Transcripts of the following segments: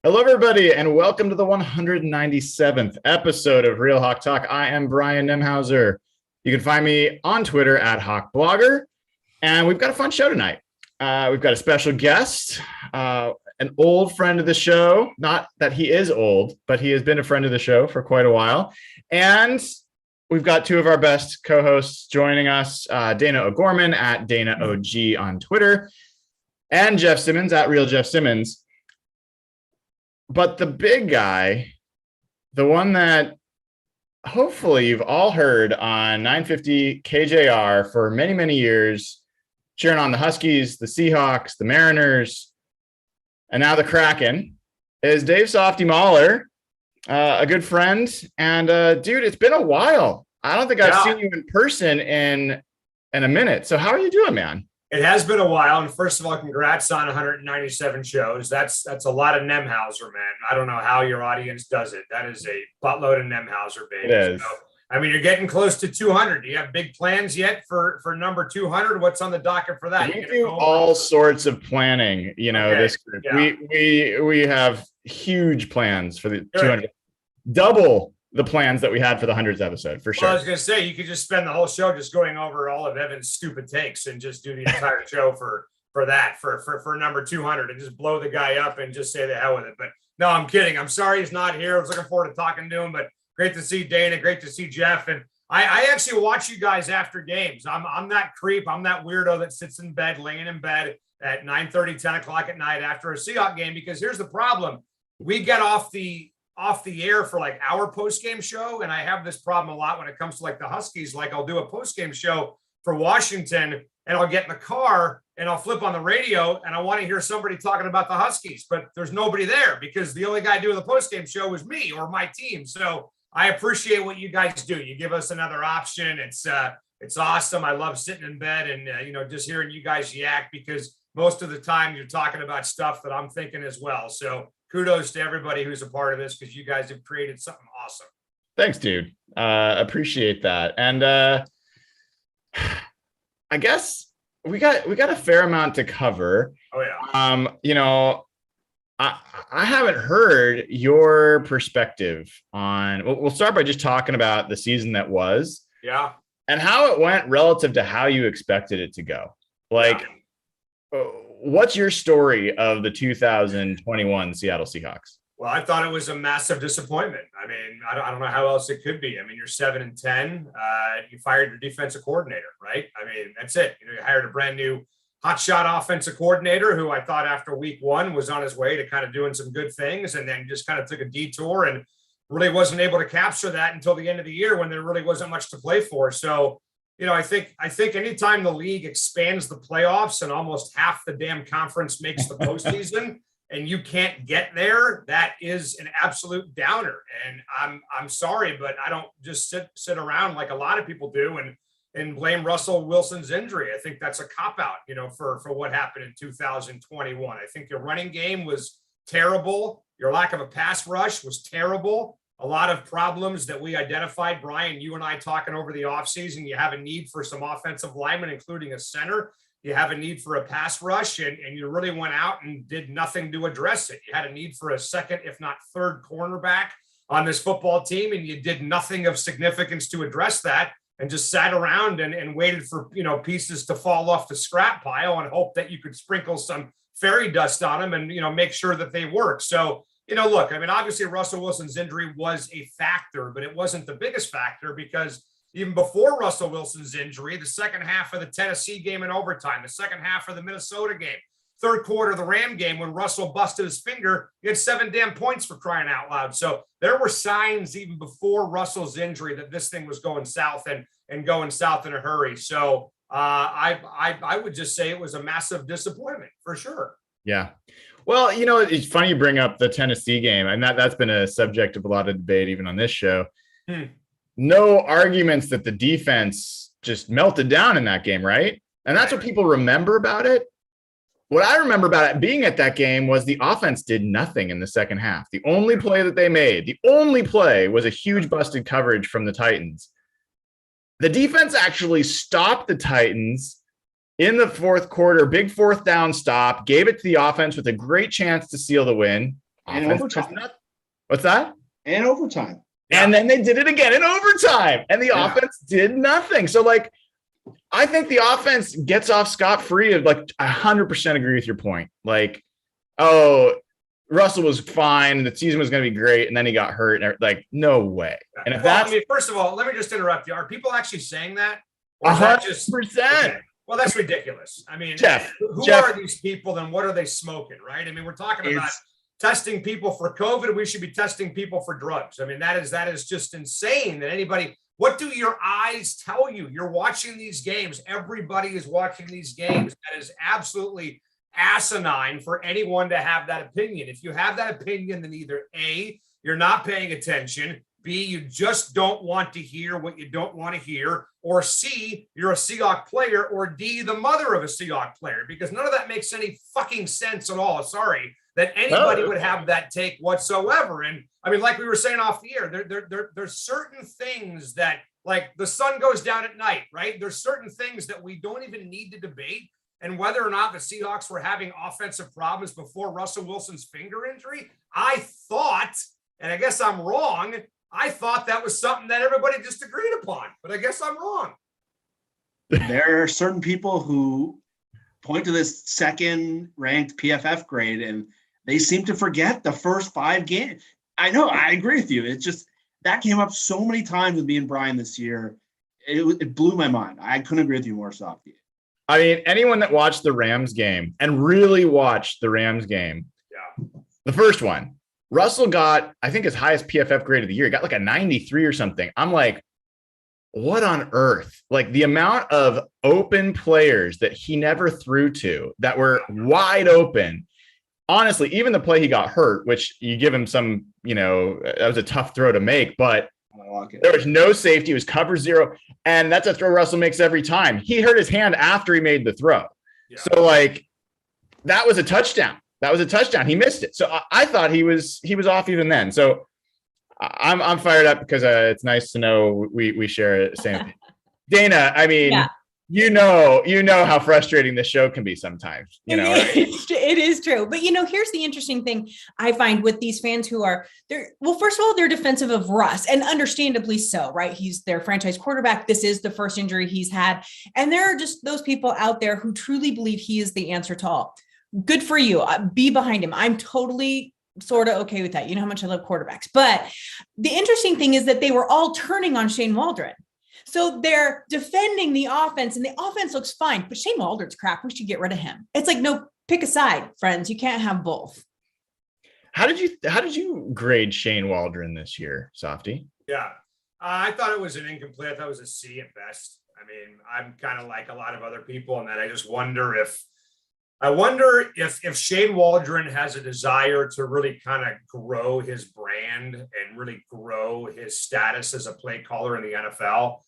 Hello, everybody, and welcome to the 197th episode of Real Hawk Talk. I am Brian Nemhauser. You can find me on Twitter at HawkBlogger, and we've got a fun show tonight. We've got a special guest, an old friend of the show. Not that he is old, but he has been a friend of the show for quite a while. And we've got two of our best co-hosts joining us, Dayna O'Gorman at Dayna OG on Twitter, and Jeff Simmons at Real Jeff Simmons. But the big guy, the one that hopefully you've all heard on 950 KJR for many, many years, cheering on the Huskies, the Seahawks, the Mariners, and now the Kraken, is Dave Softy Mahler, a good friend. And dude, it's been a while. I don't think I've seen you in person in a minute. So how are you doing, man? It has been a while, and first of all, congrats on 197 shows. That's a lot of Nemhauser, man. I don't know how your audience does it. That is a buttload of Nemhauser, baby. It is. So, I mean, you're getting close to 200. Do you have big plans yet for number 200? What's on the docket for that? We do all sorts of planning. You know, this group. Yeah. We have huge plans for the 200. Double the plans that we had for the 100th episode, for sure. Well, I was going to say, you could just spend the whole show just going over all of Evan's stupid takes and just do the entire show for number 200 and just blow the guy up and just say the hell with it. But no, I'm kidding. I'm sorry he's not here. I was looking forward to talking to him, but great to see Dayna. Great to see Jeff. And I actually watch you guys after games. I'm that creep. I'm that weirdo that sits in bed, laying in bed at 9:30, 10 o'clock at night after a Seahawks game, because here's the problem. We get off the air for like our post-game show. And I have this problem a lot when it comes to like the Huskies. Like I'll do a post-game show for Washington and I'll get in the car and I'll flip on the radio and I want to hear somebody talking about the Huskies, but there's nobody there because the only guy doing the post-game show is me or my team. So I appreciate what you guys do. You give us another option. It's awesome. I love sitting in bed and, just hearing you guys yak, because most of the time you're talking about stuff that I'm thinking as well. So kudos to everybody who's a part of this, because you guys have created something awesome. Thanks, dude. Appreciate that. And I guess we got a fair amount to cover. Oh yeah. I haven't heard your perspective on. We'll start by just talking about the season that was. Yeah. And how it went relative to how you expected it to go. Like. Yeah. What's your story of the 2021 Seattle Seahawks? Well, I thought it was a massive disappointment. I mean, I don't know how else it could be. I mean, you're 7-10. You fired your defensive coordinator, right? I mean, that's it. You hired a brand new hotshot offensive coordinator who I thought after week one was on his way to kind of doing some good things, and then just kind of took a detour and really wasn't able to capture that until the end of the year when there really wasn't much to play for. So, I think anytime the league expands the playoffs and almost half the damn conference makes the postseason and you can't get there, that is an absolute downer. And I'm sorry, but I don't just sit around like a lot of people do and blame Russell Wilson's injury. I think that's a cop-out, for what happened in 2021. I think your running game was terrible. Your lack of a pass rush was terrible. A lot of problems that we identified, Brian, you and I talking over the offseason. You have a need for some offensive linemen, including a center. You have a need for a pass rush, and you really went out and did nothing to address it. You had a need for a second, if not third cornerback on this football team, and you did nothing of significance to address that and just sat around and waited for, pieces to fall off the scrap pile and hope that you could sprinkle some fairy dust on them and, make sure that they work. So, look, I mean, obviously Russell Wilson's injury was a factor, but it wasn't the biggest factor, because even before Russell Wilson's injury, the second half of the Tennessee game in overtime, the second half of the Minnesota game, third quarter of the Ram game, when Russell busted his finger, he had 7 damn points, for crying out loud. So there were signs even before Russell's injury that this thing was going south and going south in a hurry. So I would just say it was a massive disappointment for sure. Yeah. Well, it's funny you bring up the Tennessee game, and that's been a subject of a lot of debate, even on this show. No arguments that the defense just melted down in that game, right? And that's what people remember about it. What I remember about it being at that game was the offense did nothing in the second half. The only play that they made, was a huge busted coverage from the Titans. The defense actually stopped the Titans in the fourth quarter, big fourth down stop, gave it to the offense with a great chance to seal the win. And Offense overtime. What's that? And overtime. And then they did it again in overtime, and the offense did nothing. So, like, I think the offense gets off scot-free. Of, like, 100% agree with your point. Like, oh, Russell was fine, the season was going to be great, and then he got hurt. And like, no way. And if I mean, first of all, let me just interrupt you. Are people actually saying that? Or is that just 100%? Okay. Well, that's ridiculous. I mean, Jeff, who are these people? Then what are they smoking? Right? I mean, we're talking about testing people for COVID. We should be testing people for drugs. I mean, that is just insane that anybody. What do your eyes tell you? You're watching these games. Everybody is watching these games. That is absolutely asinine for anyone to have that opinion. If you have that opinion, then either A, you're not paying attention, B, you just don't want to hear what you don't want to hear, or C, you're a Seahawks player, or D, the mother of a Seahawks player, because none of that makes any fucking sense at all. Sorry that anybody would have that take whatsoever. And I mean, like we were saying off the air, there's certain things that, like, the sun goes down at night, right? There's certain things that we don't even need to debate. And whether or not the Seahawks were having offensive problems before Russell Wilson's finger injury, I thought, and I guess I'm wrong, I thought that was something that everybody just agreed upon, but I guess I'm wrong. There are certain people who point to this second-ranked PFF grade, and they seem to forget the first 5 games. I know, I agree with you. It's just that came up so many times with me and Brian this year. It blew my mind. I couldn't agree with you more, Softy. I mean, anyone that watched the Rams game and really watched the Rams game, the first one, Russell got, I think, his highest PFF grade of the year. He got like a 93 or something. I'm like, what on earth? Like, the amount of open players that he never threw to that were wide open. Honestly, even the play he got hurt, which you give him some, that was a tough throw to make, but there was no safety. It was cover 0. And that's a throw Russell makes every time. He hurt his hand after he made the throw. Yeah. So, like, that was a touchdown. He missed it. So I thought he was off even then. So I'm fired up because it's nice to know we share the same. Dayna, I mean, you know how frustrating this show can be sometimes. It is true. But here's the interesting thing I find with these fans who are there. Well, first of all, they're defensive of Russ, and understandably so, right? He's their franchise quarterback. This is the first injury he's had, and there are just those people out there who truly believe he is the answer to all. Good for you. Be behind him. I'm totally sort of okay with that. You know how much I love quarterbacks. But the interesting thing is that they were all turning on Shane Waldron. So they're defending the offense, and the offense looks fine, but Shane Waldron's crap. We should get rid of him. It's like, no, pick a side, friends. You can't have both. How did you grade Shane Waldron this year, Softy? Yeah, I thought it was an incomplete. I thought it was a C at best. I mean, I'm kind of like a lot of other people in that I just wonder if Shane Waldron has a desire to really kind of grow his brand and really grow his status as a play caller in the NFL.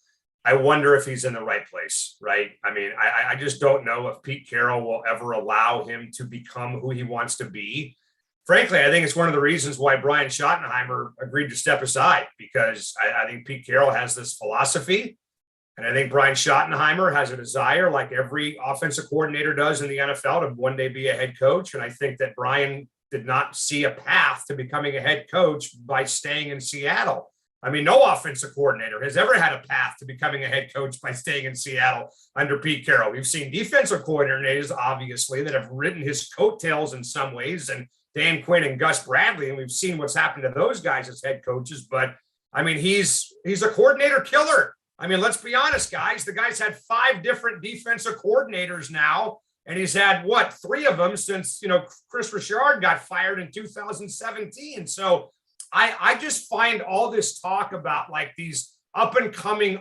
I wonder if he's in the right place, right? I mean, I just don't know if Pete Carroll will ever allow him to become who he wants to be. Frankly, I think it's one of the reasons why Brian Schottenheimer agreed to step aside, because I think Pete Carroll has this philosophy. And I think Brian Schottenheimer has a desire, like every offensive coordinator does in the NFL, to one day be a head coach. And I think that Brian did not see a path to becoming a head coach by staying in Seattle. I mean, no offensive coordinator has ever had a path to becoming a head coach by staying in Seattle under Pete Carroll. We've seen defensive coordinators, obviously, that have ridden his coattails in some ways, and Dan Quinn and Gus Bradley, and we've seen what's happened to those guys as head coaches. But, I mean, he's a coordinator killer. I mean, let's be honest, guys. The guy's had 5 different defensive coordinators now, and he's had, 3 of them since, Chris Richard got fired in 2017. So I just find all this talk about, like, these up-and-coming,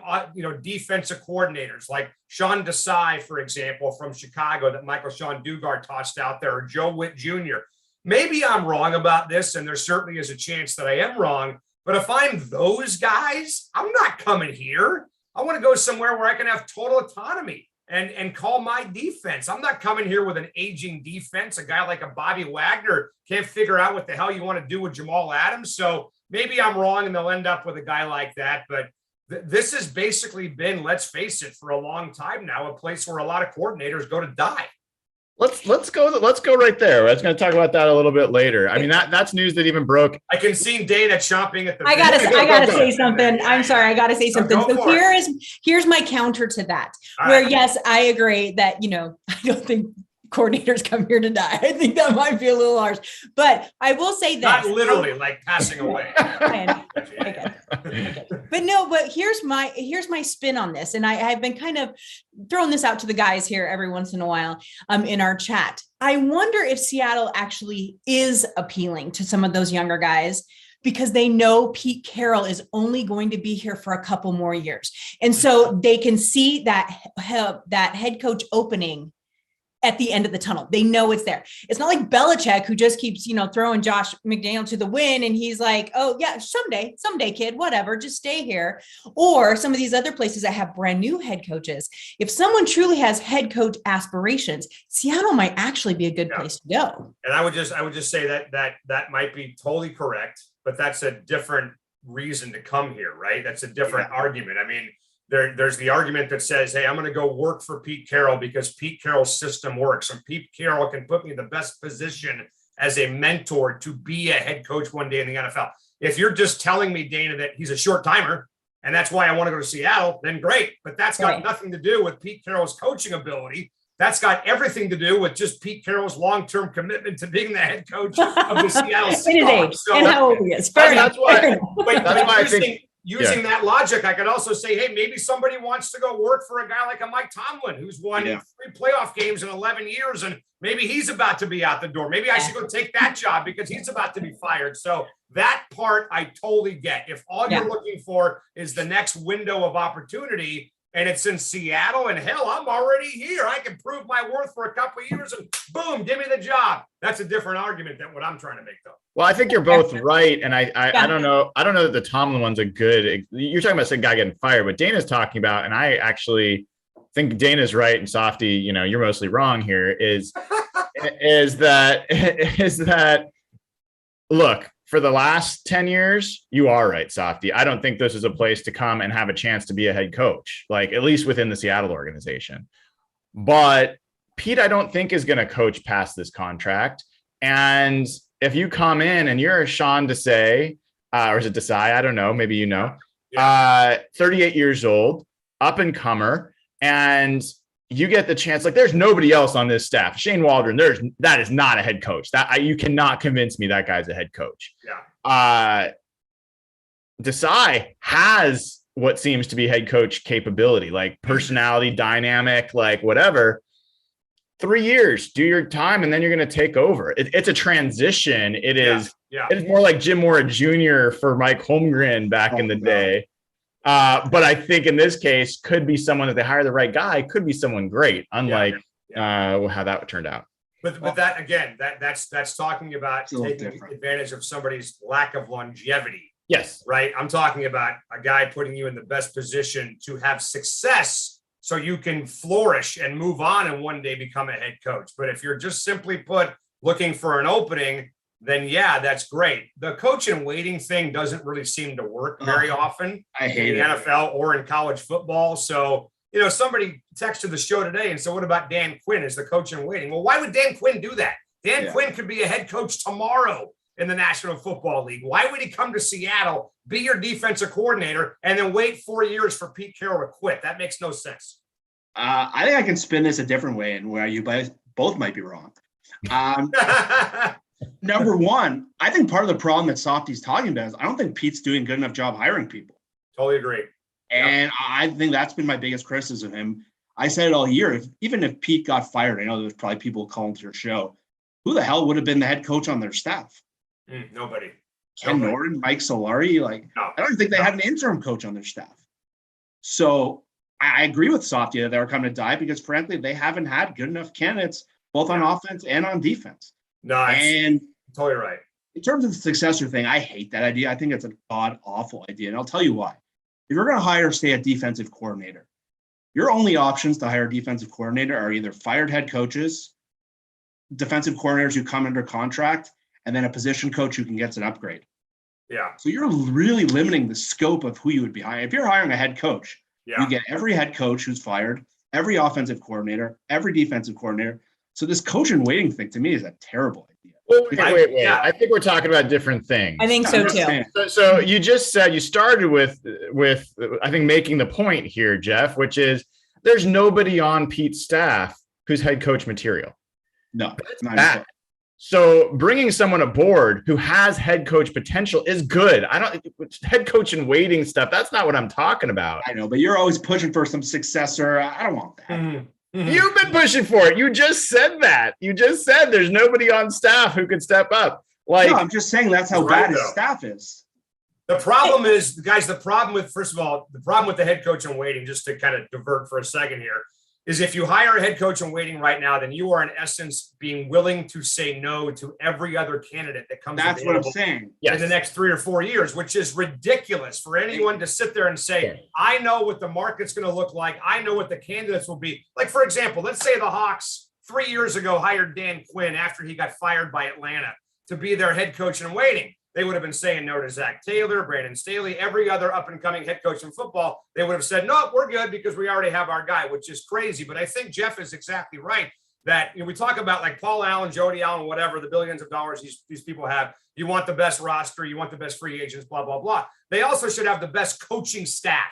defensive coordinators, like Sean Desai, for example, from Chicago, that Michael Sean Dugard tossed out there, or Joe Witt Jr. Maybe I'm wrong about this, and there certainly is a chance that I am wrong. But if I'm those guys, I'm not coming here. I want to go somewhere where I can have total autonomy and call my defense. I'm not coming here with an aging defense. A guy like a Bobby Wagner can't figure out what the hell you want to do with Jamal Adams. So maybe I'm wrong and they'll end up with a guy like that. But this has basically been, let's face it, for a long time now, a place where a lot of coordinators go to die. Let's go right there. I was going to talk about that a little bit later. I mean, that's news that even broke. I can see Dayna chomping at the. I gotta say something. Yeah, I'm sorry. I gotta say something. go So for it. here's my counter to that. All Where right. yes, I agree that I don't think coordinators come here to die. I think that might be a little harsh, but I will say that Not literally like passing away. But here's my spin on this. And I've been kind of throwing this out to the guys here every once in a while in our chat. I wonder if Seattle actually is appealing to some of those younger guys because they know Pete Carroll is only going to be here for a couple more years. And so they can see that head coach opening at the end of the tunnel. They know it's there. It's not like Belichick who just keeps, throwing Josh McDaniel to the wind. And he's like, oh yeah, someday, kid, whatever, just stay here. Or some of these other places that have brand new head coaches. If someone truly has head coach aspirations, Seattle might actually be a good place to go. And I would just say that might be totally correct, but that's a different reason to come here, right? That's a different argument. I mean, there's the argument that says, hey, I'm going to go work for Pete Carroll because Pete Carroll's system works. And Pete Carroll can put me in the best position as a mentor to be a head coach one day in the NFL. If you're just telling me, Dayna, that he's a short timer and that's why I want to go to Seattle, then great. But that's got nothing to do with Pete Carroll's coaching ability. That's got everything to do with just Pete Carroll's long-term commitment to being the head coach of the Seattle Seahawks. And how old he is. That's why I think using that logic, I could also say, hey, maybe somebody wants to go work for a guy like a Mike Tomlin who's won 3 playoff games in 11 years, and maybe he's about to be out the door. Maybe I should go take that job because he's about to be fired. So that part I totally get. If all you're looking for is the next window of opportunity, and it's in Seattle, and hell, I'm already here. I can prove my worth for a couple of years, and boom, give me the job. That's a different argument than what I'm trying to make, though. Well, I think you're both right, and I don't know. I don't know that the Tomlin one's a good. You're talking about some guy getting fired, but Dayna's talking about, and I actually think Dayna's right, and Softy, you're mostly wrong here. Is that look? For the last 10 years, you are right, Softy. I don't think this is a place to come and have a chance to be a head coach, like at least within the Seattle organization. But Pete, I don't think is going to coach past this contract. And if you come in and you're a Sean Desai, or is it Desai? I don't know. Maybe 38 years old, up and comer, and you get the chance. Like, there's nobody else on this staff. Shane Waldron, that is not a head coach. You cannot convince me that guy's a head coach. Yeah. Desai has what seems to be head coach capability, like personality, dynamic, like whatever. 3 years, do your time, and then you're going to take over. It's a transition. It is more like Jim Mora Jr. for Mike Holmgren back in the day. But I think in this case, could be someone, if they hire the right guy, could be someone great, unlike how that turned out. But that, again, that's talking about taking advantage of somebody's lack of longevity. Yes. Right. I'm talking about a guy putting you in the best position to have success so you can flourish and move on and one day become a head coach. But if you're just simply looking for an opening, then that's great. The coach in waiting thing doesn't really seem to work very often in the NFL or in college football. So, somebody texted the show today and said, what about Dan Quinn as the coach in waiting? Well, why would Dan Quinn do that? Dan Quinn could be a head coach tomorrow in the National Football League. Why would he come to Seattle, be your defensive coordinator, and then wait 4 years for Pete Carroll to quit? That makes no sense. I think I can spin this a different way, and where you both might be wrong. Number one, I think part of the problem that Softy's talking about is I don't think Pete's doing a good enough job hiring people. Totally agree. And I think that's been my biggest criticism of him. I said it all year. Even if Pete got fired, I know there's probably people calling to your show. Who the hell would have been the head coach on their staff? Nobody. Ken Norton, Mike Solari. I don't think they had an interim coach on their staff. So I agree with Softy that they're coming to die because, frankly, they haven't had good enough candidates both on offense and on defense. And totally right. In terms of the successor thing, I hate that idea. I think it's an awful idea. And I'll tell you why. If you're going to hire, say, a defensive coordinator, your only options to hire a defensive coordinator are either fired head coaches, defensive coordinators who come under contract, and then a position coach who can get an upgrade. Yeah. So you're really limiting the scope of who you would be hiring. If you're hiring a head coach, you get every head coach who's fired, every offensive coordinator, every defensive coordinator, So this coach in waiting thing to me is a terrible idea. Well, wait. Yeah. I think we're talking about different things. I think I'm so just too. saying. So you just said, you started with I think making the point here, Jeff, which is there's nobody on Pete's staff who's head coach material. No, not Bad. even. So bringing someone aboard who has head coach potential is good. I don't head coach and waiting stuff. That's not what I'm talking about. I know, but you're always pushing for some successor. I don't want that. Mm-hmm. You've been pushing for it. You just said that. You just said there's nobody on staff who could step up. Like, No, I'm just saying that's how Right, bad his though. staff is. The problem is, guys, the problem with the head coach in waiting, just to kind of divert for a second here, is if you hire a head coach in waiting right now, then you are in essence being willing to say no to every other candidate that comes That's what I'm available saying. yes. in the next 3 or 4 years, which is ridiculous for anyone to sit there and say, I know what the market's going to look like. I know what the candidates will be. Like, for example, let's say the Hawks 3 years ago hired Dan Quinn after he got fired by Atlanta to be their head coach in waiting. They would have been saying no to Zach Taylor, Brandon Staley, every other up-and-coming head coach in football. They would have said, no, we're good because we already have our guy, which is crazy. But I think Jeff is exactly right that we talk about like Paul Allen, Jody Allen, whatever, the billions of dollars these people have. You want the best roster. You want the best free agents, blah, blah, blah. They also should have the best coaching staff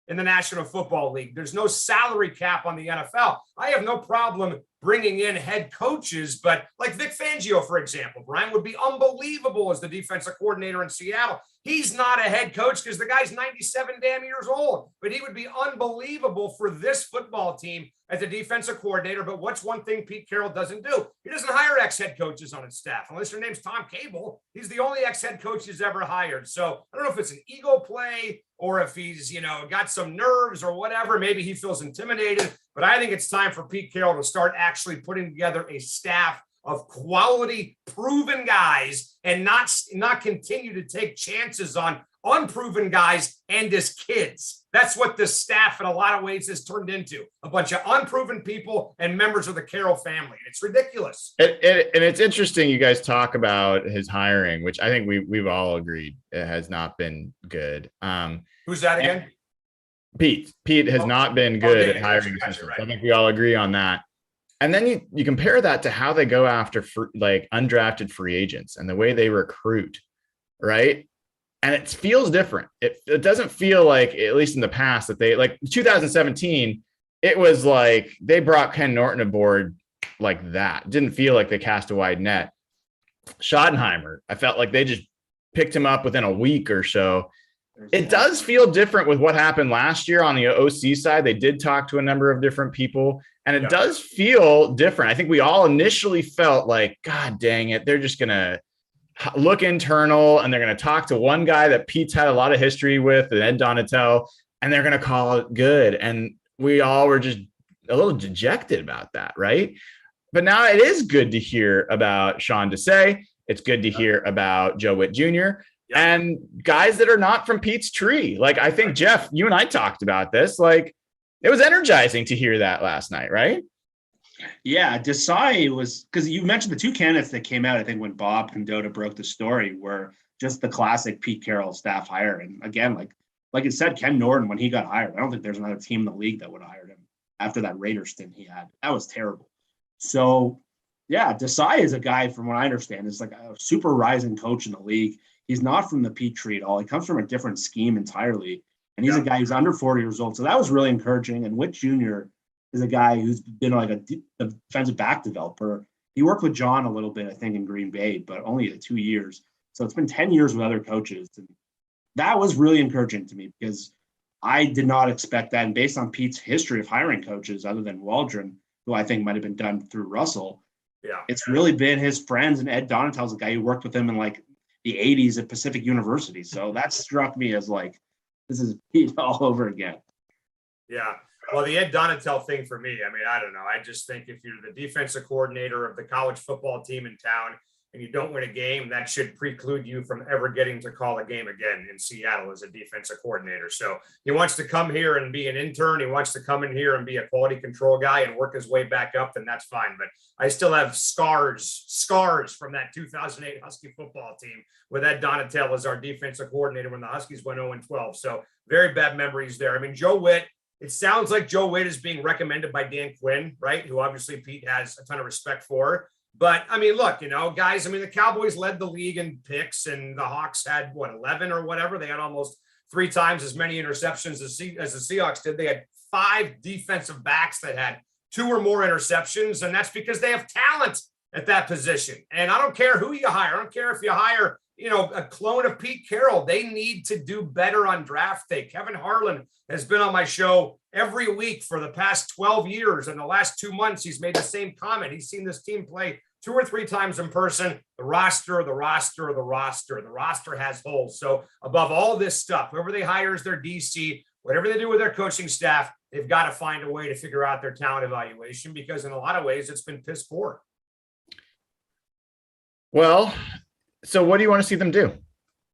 in the National Football League. There's no salary cap on the NFL. I have no problem bringing in head coaches, but like Vic Fangio, for example, Brian, would be unbelievable as the defensive coordinator in Seattle. He's not a head coach because the guy's 97 damn years old, but he would be unbelievable for this football team as a defensive coordinator. But what's one thing Pete Carroll doesn't do? He doesn't hire ex-head coaches on his staff. Unless your name's Tom Cable, he's the only ex-head coach he's ever hired. So I don't know if it's an ego play or if he's, got some nerves or whatever. Maybe he feels intimidated, but I think it's time for Pete Carroll to start actually putting together a staff of quality, proven guys and not continue to take chances on unproven guys and his kids. That's what this staff in a lot of ways has turned into, a bunch of unproven people and members of the Carroll family. It's ridiculous. And it's interesting you guys talk about his hiring, which I think we've all agreed it has not been good. Who's that again? Pete has not been good okay, at hiring gotcha, assistants. right. I think we all agree on that. And then you compare that to how they go after undrafted free agents and the way they recruit, right? And it feels different. It doesn't feel like, at least in the past, that they, like 2017, it was like they brought Ken Norton aboard like that. It didn't feel like they cast a wide net. Schottenheimer, I felt like they just picked him up within a week or so. It does feel different with what happened last year on the OC side. They did talk to a number of different people, and it does feel different. I think we all initially felt like, God dang it, they're just going to look internal, and they're going to talk to one guy that Pete's had a lot of history with, and Ed Donatel, and they're going to call it good. And we all were just a little dejected about that, right? But now it is good to hear about Sean Desai. It's good to hear about Joe Witt Jr., and guys that are not from Pete's tree. Like, I think, Jeff, you and I talked about this. Like, it was energizing to hear that last night, right? Yeah, Desai was, because you mentioned the two candidates that came out, I think, when Bob Condotta broke the story, were just the classic Pete Carroll staff hire. And again, like it said, Ken Norton, when he got hired, I don't think there's another team in the league that would have hired him after that Raiders stint he had. That was terrible. So, yeah, Desai is a guy, from what I understand, is like a super rising coach in the league. He's not from the Pete tree at all. He comes from a different scheme entirely. And he's a guy who's under 40 years old. So that was really encouraging. And Witt Jr. is a guy who's been like a defensive back developer. He worked with John a little bit, I think, in Green Bay, but only 2 years. So it's been 10 years with other coaches. And that was really encouraging to me because I did not expect that. And based on Pete's history of hiring coaches, other than Waldron, who I think might have been done through Russell, it's really been his friends. And Ed Donatel's a guy who worked with him in like the 80s at Pacific University. So that struck me as like, this is Pete all over again. Yeah. Well, the Ed Donatel thing for me, I mean, I don't know. I just think if you're the defensive coordinator of the college football team in town and you don't win a game, that should preclude you from ever getting to call a game again in Seattle as a defensive coordinator. So he wants to come here and be an intern. He wants to come in here and be a quality control guy and work his way back up, then that's fine. But I still have scars from that 2008 Husky football team with Ed Donatel as our defensive coordinator when the Huskies went 0-12. So very bad memories there. I mean, Joe Witt, It sounds like Joe Wade is being recommended by Dan Quinn, right? Who obviously Pete has a ton of respect for. But I mean, look, guys, I mean, the Cowboys led the league in picks and the Hawks had 11 or whatever. They had almost 3 times as many interceptions as the Seahawks did. They had 5 defensive backs that had 2 or more interceptions. And that's because they have talent at that position. And I don't care who you hire. I don't care if you hire, a clone of Pete Carroll. They need to do better on draft day. Kevin Harlan has been on my show every week for the past 12 years. And the last 2 months, he's made the same comment. He's seen this team play 2 or 3 times in person. The roster has holes. So above all this stuff, whoever they hire as their DC, whatever they do with their coaching staff, they've got to find a way to figure out their talent evaluation, because in a lot of ways it's been piss poor. Well, so what do you want to see them do?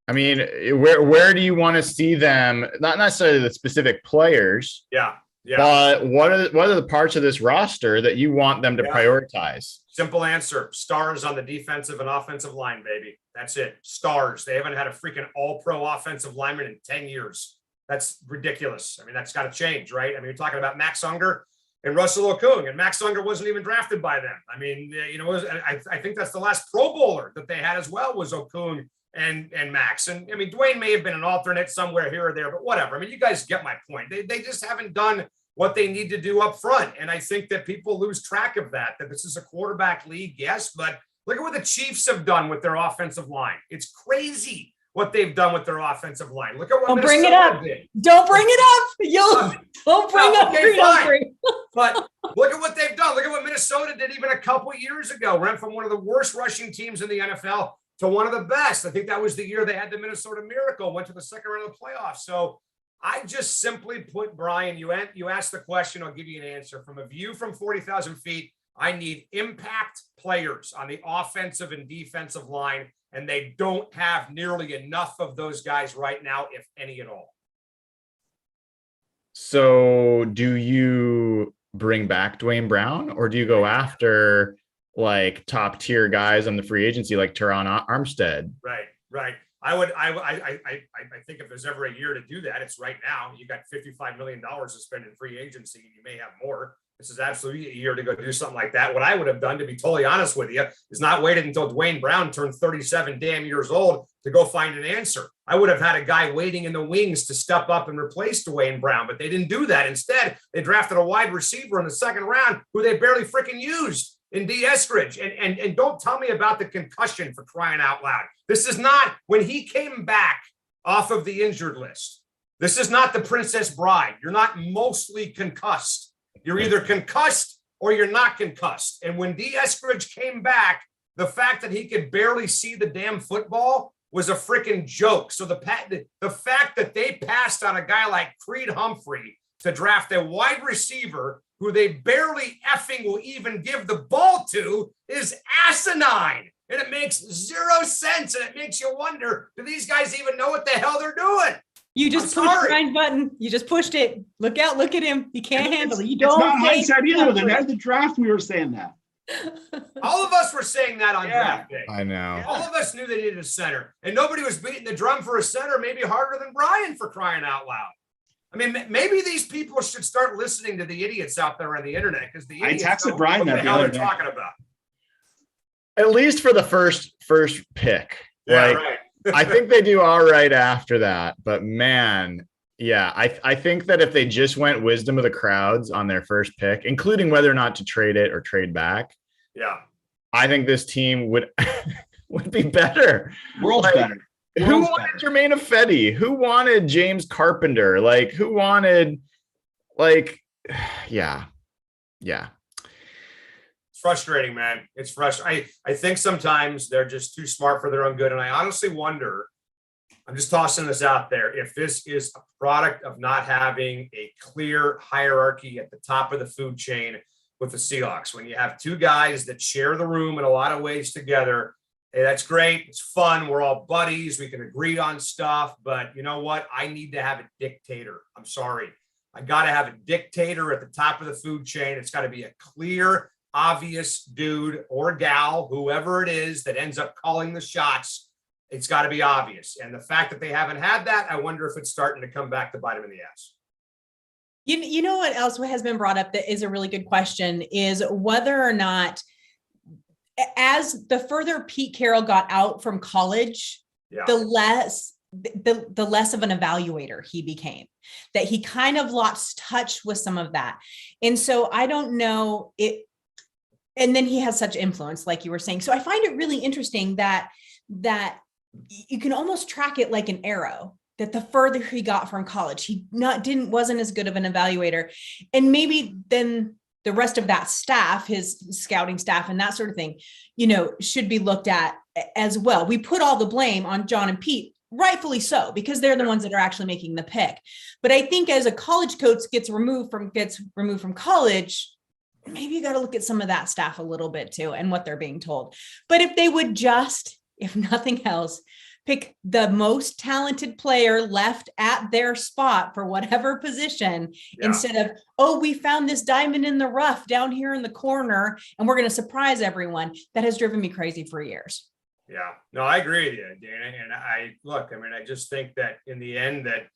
I mean, where do you want to see them? Not necessarily the specific players. Yeah. But what are the parts of this roster that you want them to prioritize? Simple answer: stars on the defensive and offensive line, baby. That's it. Stars. They haven't had a freaking all-pro offensive lineman in 10 years. That's ridiculous. I mean, that's got to change, right? I mean, you're talking about Max Unger and Russell Okung, and Max Unger wasn't even drafted by them. I mean, I think that's the last Pro Bowler that they had as well was Okung and Max. And I mean, Dwayne may have been an alternate somewhere here or there, but whatever. I mean, you guys get my point. They just haven't done what they need to do up front. And I think that people lose track of that this is a quarterback league. Yes, but look at what the Chiefs have done with their offensive line. It's crazy what they've done with their offensive line. Look at what Don't bring it up. Did. Don't bring it up. Don't bring up. Fine. But look at what they've done. Look at what Minnesota did even a couple years ago. Went from one of the worst rushing teams in the NFL to one of the best. I think that was the year they had the Minnesota Miracle, went to the second round of the playoffs. So I just simply put, Brian, you asked the question, I'll give you an answer. From a view from 40,000 feet, I need impact players on the offensive and defensive line, and they don't have nearly enough of those guys right now, if any at all. So do you bring back Dwayne Brown, or do you go after like top tier guys on the free agency like Teron Armstead? Right. I think if there's ever a year to do that, it's right now. You got $55 million to spend in free agency. You may have more. This is absolutely a year to go do something like that. What I would have done, to be totally honest with you, is not waited until Dwayne Brown turned 37 damn years old to go find an answer. I would have had a guy waiting in the wings to step up and replace Dwayne Brown, but they didn't do that. Instead, they drafted a wide receiver in the second round who they barely freaking used in D. Eskridge. And don't tell me about the concussion, for crying out loud. This is not, when he came back off of the injured list, this is not the Princess Bride. You're not mostly concussed. You're either concussed or you're not concussed. And when D. Eskridge came back, the fact that he could barely see the damn football was a freaking joke. So the fact that they passed on a guy like Creed Humphrey to draft a wide receiver who they barely effing will even give the ball to is asinine. And it makes 0 sense. And it makes you wonder, do these guys even know what the hell they're doing? You just pushed the right button. You just pushed it. Look out. Look at him. He can't handle it. You don't. It's not hindsight either. The night of the draft, we were saying that. All of us were saying that on draft day. I know. All of us knew they needed a center. And nobody was beating the drum for a center, maybe harder than Brian, for crying out loud. I mean, maybe these people should start listening to the idiots out there on the internet, because the idiots texted Brian what that the the hell other they're day. talking about. At least for the first pick. Yeah, like, right. I think they do all right after that. But man, yeah, I think that if they just went wisdom of the crowds on their first pick, including whether or not to trade it or trade back, Yeah. I think this team would be better. World's Like, better. Who World's wanted better. Jermaine Ifedi? Who wanted James Carpenter? Like, who wanted, like, yeah. It's frustrating, man. It's frustrating. I think sometimes they're just too smart for their own good. And I honestly wonder, I'm just tossing this out there, if this is a product of not having a clear hierarchy at the top of the food chain with the Seahawks. When you have two guys that share the room in a lot of ways together, hey, that's great. It's fun. We're all buddies. We can agree on stuff. But you know what? I need to have a dictator. I'm sorry. I got to have a dictator at the top of the food chain. It's got to be a clear, obvious dude or gal, whoever it is that ends up calling the shots. It's got to be obvious. And the fact that they haven't had that, I wonder if it's starting to come back to bite them in the ass. You know what else has been brought up that is a really good question is whether or not, as the further Pete Carroll got out from college, the less of an evaluator he became, that he kind of lost touch with some of that. And so I don't know it. And then he has such influence, like you were saying. So I find it really interesting that you can almost track it like an arrow, that the further he got from college, he wasn't as good of an evaluator. And maybe then the rest of that staff, his scouting staff and that sort of thing, should be looked at as well. We put all the blame on John and Pete, rightfully so, because they're the ones that are actually making the pick. But I think as a college coach gets removed from college, maybe you got to look at some of that staff a little bit too, and what they're being told. But if they would just, if nothing else, pick the most talented player left at their spot for whatever position, instead of, oh, we found this diamond in the rough down here in the corner and we're going to surprise everyone. That has driven me crazy for years. Yeah, no, I agree with you, Dana. And I just think that in the end that,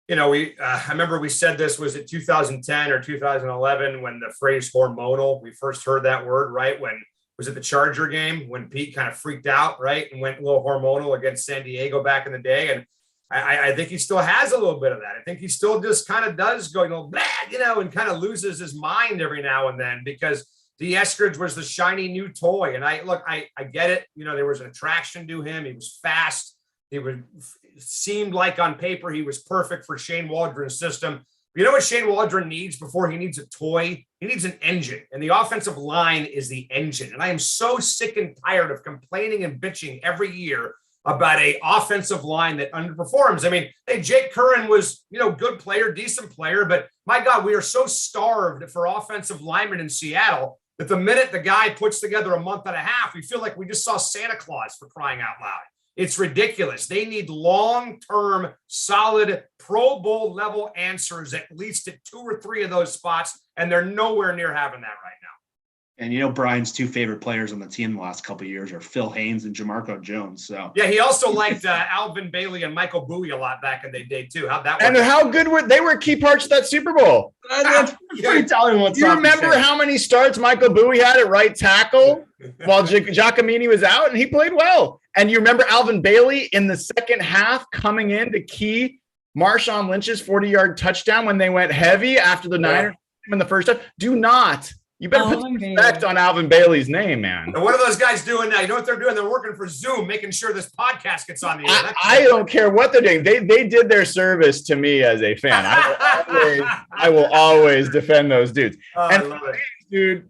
I remember we said this, was it 2010 or 2011 when the phrase hormonal, we first heard that word, right? When was it the Charger game when Pete kind of freaked out, right? And went a little hormonal against San Diego back in the day. And I think he still has a little bit of that. I think he still just kind of does go, and kind of loses his mind every now and then, because the Eskridge was the shiny new toy. And I get it. There was an attraction to him. He was fast. Seemed like on paper he was perfect for Shane Waldron's system. You know what Shane Waldron needs before he needs a toy? He needs an engine, and the offensive line is the engine. And I am so sick and tired of complaining and bitching every year about a offensive line that underperforms. I mean, hey, Jake Curran was, good player, decent player, but my God, we are so starved for offensive linemen in Seattle that the minute the guy puts together a month and a half, we feel like we just saw Santa Claus, for crying out loud. It's ridiculous. They need long-term, solid Pro Bowl level answers, at least at 2 or 3 of those spots, and they're nowhere near having that right now. And Brian's 2 favorite players on the team the last couple of years are Phil Haynes and Jamarco Jones. So yeah, he also liked Alvin Bailey and Michael Bowie a lot back in the day too. How'd that work? And how good they were key parts of that Super Bowl. That's pretty telling. What's you remember how many starts Michael Bowie had at right tackle while Giacomini was out, and he played well. And you remember Alvin Bailey in the second half coming in to key Marshawn Lynch's 40-yard touchdown when they went heavy after the Niners in the first half. You better put some respect on Alvin Bailey's name, man. And what are those guys doing now? You know what they're doing? They're working for Zoom, making sure this podcast gets on the air. I don't care what they're doing. They did their service to me as a fan. I will always defend those dudes. I love it. Dude,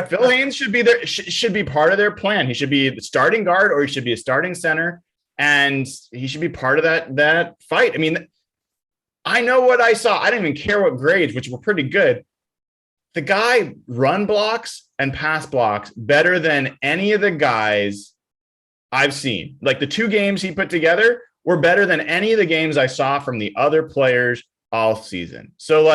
Phil Haynes should be there. Should be part of their plan. He should be the starting guard, or he should be a starting center, and he should be part of that fight. I mean, I know what I saw. I didn't even care what grades, which were pretty good. The guy run blocks and pass blocks better than any of the guys I've seen. Like the 2 games he put together were better than any of the games I saw from the other players all season. So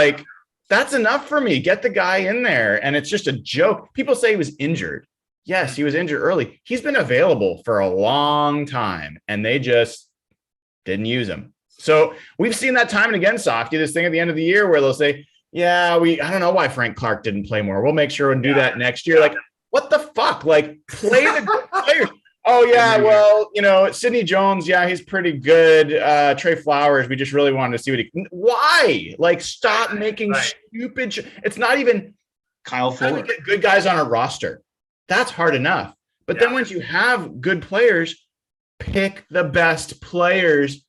that's enough for me. Get the guy in there. And it's just a joke. People say he was injured. Yes, he was injured early. He's been available for a long time, and they just didn't use him. So we've seen that time and again, Softy, this thing at the end of the year where they'll say, I don't know why Frank Clark didn't play more. We'll make sure and do that next year. Like, what the fuck? Like, play the good players. Oh, yeah, well, Sidney Jones, he's pretty good. Trey Flowers, we just really wanted to see what why? Like, stop making stupid it's not even Kyle Fuller. Get good guys on a roster. That's hard enough. But then once you have good players, pick the best players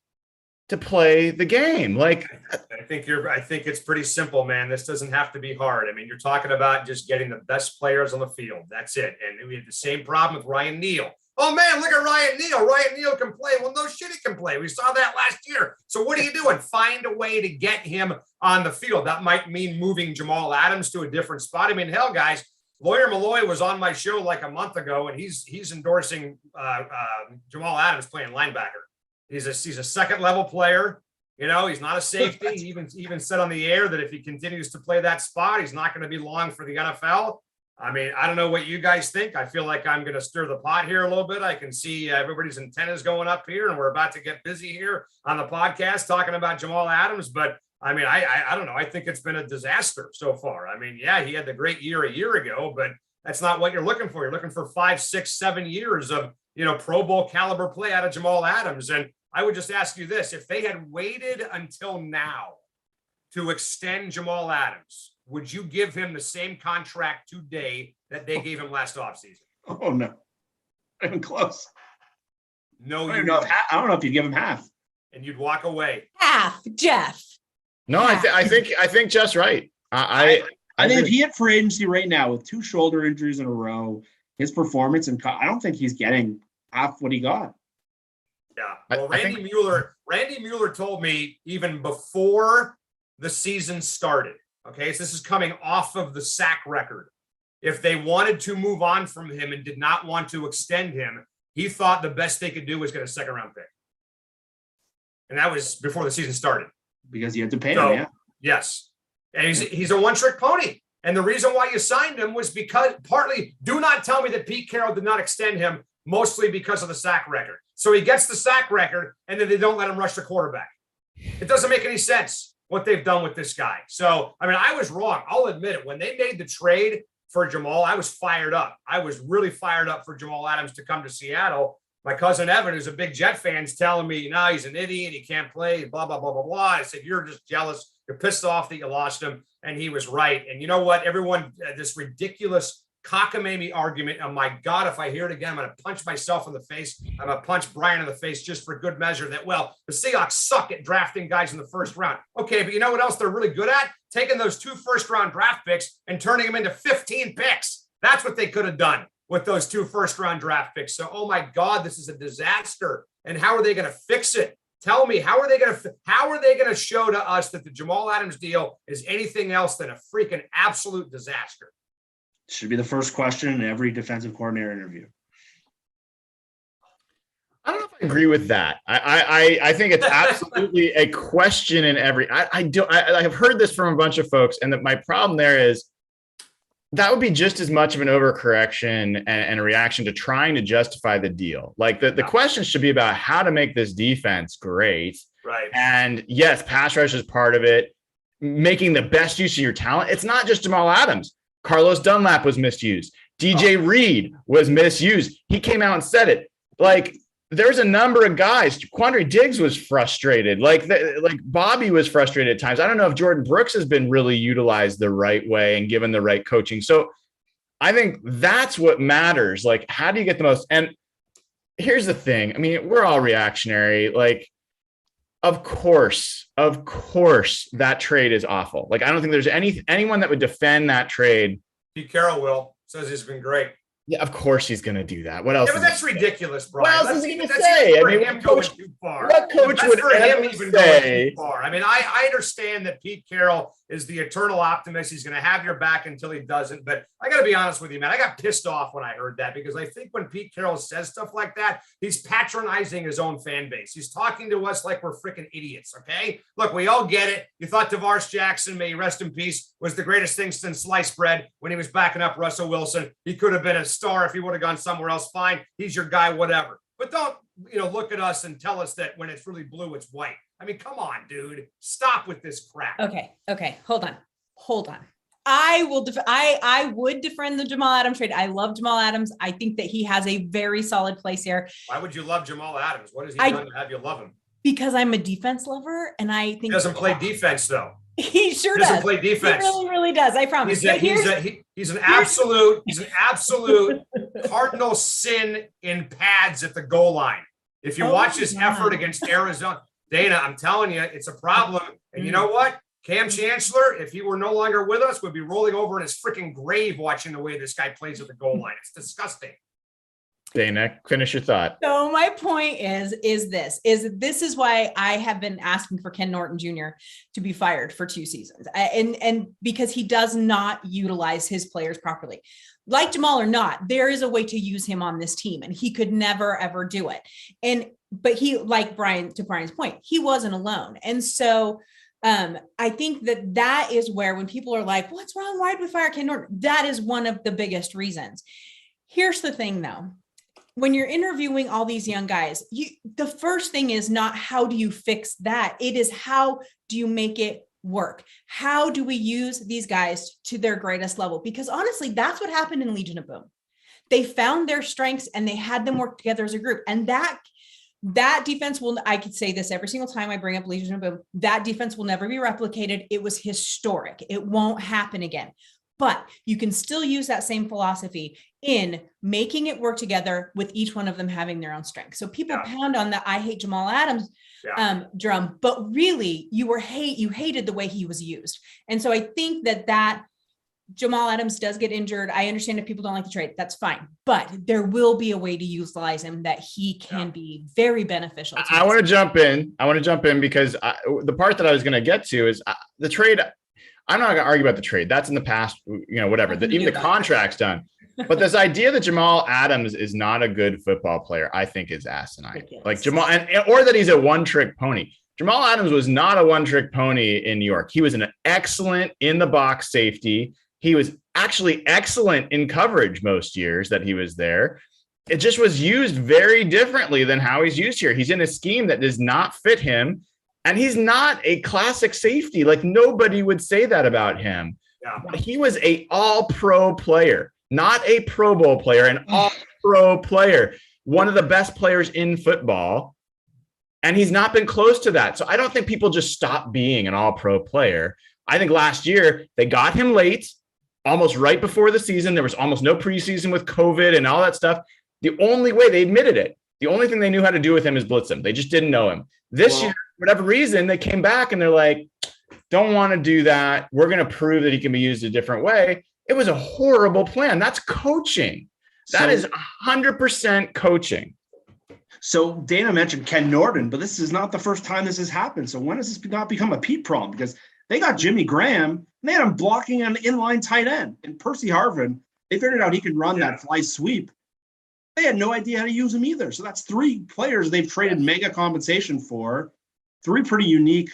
to play the game. Like, I think it's pretty simple, man. This doesn't have to be hard. I mean, you're talking about just getting the best players on the field. That's it. And we had the same problem with Ryan Neal. Oh man, look at Ryan Neal. Ryan Neal can play. Well, no shit, he can play. We saw that last year. So what are you doing? Find a way to get him on the field. That might mean moving Jamal Adams to a different spot. I mean, hell, guys, Lawyer Malloy was on my show like a month ago, and he's endorsing Jamal Adams playing linebacker. He's a second level player. He's not a safety. He even said on the air that if he continues to play that spot, he's not going to be long for the NFL. I mean, I don't know what you guys think. I feel like I'm going to stir the pot here a little bit. I can see everybody's antennas going up here, and we're about to get busy here on the podcast talking about Jamal Adams. But I mean, I don't know. I think it's been a disaster so far. I mean, yeah, he had the great year a year ago, but that's not what you're looking for. You're looking for 5, 6, 7 years of, Pro Bowl caliber play out of Jamal Adams. And I would just ask you this, if they had waited until now to extend Jamal Adams, would you give him the same contract today that they gave him last offseason? Oh, no. Not even close. No, I don't know if you'd give him half. And you'd walk away. Half, Jeff. No, I think Jeff's right. I think if he had free agency right now with 2 shoulder injuries in a row, his performance, and I don't think he's getting half what he got. Yeah. Well, Randy Mueller told me even before the season started, okay, so this is coming off of the sack record. If they wanted to move on from him and did not want to extend him, he thought the best they could do was get a 2nd-round pick. And that was before the season started. Because you had to pay him, yeah. Yes. And he's a one-trick pony. And the reason why you signed him was because partly, do not tell me that Pete Carroll did not extend him, mostly because of the sack record. So he gets the sack record, and then they don't let him rush the quarterback. It doesn't make any sense what they've done with this guy. So, I mean, I was wrong. I'll admit it. When they made the trade for Jamal, I was fired up. I was really fired up for Jamal Adams to come to Seattle. My cousin Evan, who's a big Jet fan, is telling me, he's an idiot. He can't play, blah, blah, blah, blah, blah. I said, you're just jealous. You're pissed off that you lost him. And he was right. And you know what? Everyone, this ridiculous cockamamie argument. Oh my God, if I hear it again, I'm going to punch myself in the face. I'm going to punch Brian in the face just for good measure that, the Seahawks suck at drafting guys in the 1st round. Okay, but you know what else they're really good at? Taking those 2 first-round draft picks and turning them into 15 picks. That's what they could have done with those 2 first-round draft picks. So, oh my God, this is a disaster. And how are they going to fix it? Tell me, how are they going to show to us that the Jamal Adams deal is anything else than a freaking absolute disaster? Should be the first question in every defensive coordinator interview. I don't know if I agree with that. I think it's absolutely a question in every. I have heard this from a bunch of folks, and that my problem there is that would be just as much of an overcorrection and a reaction to trying to justify the deal. Like the question should be about how to make this defense great. Right. And yes, pass rush is part of it. Making the best use of your talent. It's not just Jamal Adams. Carlos Dunlap was misused. DJ Reed was misused. He came out and said it. Like, there's a number of guys. Quandre Diggs was frustrated. Like Bobby was frustrated at times. I don't know if Jordan Brooks has been really utilized the right way and given the right coaching. So I think that's what matters. Like, how do you get the most? And here's the thing. I mean, we're all reactionary. Like, of course, that trade is awful. Like, I don't think there's anyone that would defend that trade. Pete Carroll will. Says he's been great. Yeah, of course he's going to do that. What else? Yeah, but that's ridiculous, Brian. What else is he going to say? I mean, what coach would ever say? Too far. I mean, I understand that Pete Carroll is the eternal optimist. He's going to have your back until he doesn't. But I got to be honest with you, man. I got pissed off when I heard that because I think when Pete Carroll says stuff like that, he's patronizing his own fan base. He's talking to us like we're freaking idiots, okay? Look, we all get it. You thought DeVarce Jackson, may he rest in peace, was the greatest thing since sliced bread when he was backing up Russell Wilson. He could have been a star if he would have gone somewhere else. Fine. He's your guy, whatever. But don't, look at us and tell us that when it's really blue, it's white. I mean, come on, dude. Stop with this crap. Okay. Hold on. I would defend the Jamal Adams trade. I love Jamal Adams. I think that he has a very solid place here. Why would you love Jamal Adams? What has he done to have you love him? Because I'm a defense lover, and I think he doesn't play defense though. He sure does. Doesn't play defense. He really, really does. I promise. He's an absolute cardinal sin in pads at the goal line. If you watch his effort against Arizona, Dayna, I'm telling you, it's a problem. And you know what? Cam Chancellor, if he were no longer with us, would be rolling over in his freaking grave watching the way this guy plays at the goal line. It's disgusting. Dayna, finish your thought. So my point is this is why I have been asking for Ken Norton Jr. to be fired for 2 seasons. And because he does not utilize his players properly. Like Jamal or not, there is a way to use him on this team, and he could never, ever do it. But he, like Brian's point, he wasn't alone. And so I think that is where when people are like, what's wrong? Why did we fire Ken Norton? That is one of the biggest reasons. Here's the thing though. When you're interviewing all these young guys, the first thing is not how do you fix that? It is how do you make it work? How do we use these guys to their greatest level? Because honestly, that's what happened in Legion of Boom. They found their strengths and they had them work together as a group. And that defense will, I could say this every single time I bring up Legion of Boom, that defense will never be replicated. It was historic. It won't happen again. But you can still use that same philosophy in making it work together with each one of them having their own strengths. So people pound on the I hate Jamal Adams drum, but really you hated the way he was used. And so I think that Jamal Adams does get injured. I understand if people don't like the trade, that's fine. But there will be a way to utilize him that he can be very beneficial. I want to jump in because the part that I was going to get to is the trade. I'm not going to argue about the trade. That's in the past, whatever. Even the contract's done. But this idea that Jamal Adams is not a good football player, I think is asinine. Like Jamal, or that he's a one-trick pony. Jamal Adams was not a one-trick pony in New York. He was an excellent in-the-box safety. He was actually excellent in coverage most years that he was there. It just was used very differently than how he's used here. He's in a scheme that does not fit him. And he's not a classic safety. Like nobody would say that about him. Yeah. He was a all-pro player, not a Pro Bowl player, an all-pro player, one of the best players in football. And he's not been close to that. So I don't think people just stop being an all-pro player. I think last year they got him late, almost right before the season. There was almost no preseason with COVID and all that stuff. The only way they admitted it, the only thing they knew how to do with him is blitz him. They just didn't know him. This year, for whatever reason, they came back and they're like, don't want to do that. We're going to prove that he can be used a different way. It was a horrible plan. That's coaching. That is 100% coaching. So Dayna mentioned Ken Norton, but this is not the first time this has happened. So when does this not become a Pete problem? Because they got Jimmy Graham and they had him blocking an inline tight end. And Percy Harvin, they figured out he could run that fly sweep. They had no idea how to use him either. So that's three players they've traded mega compensation for, three pretty unique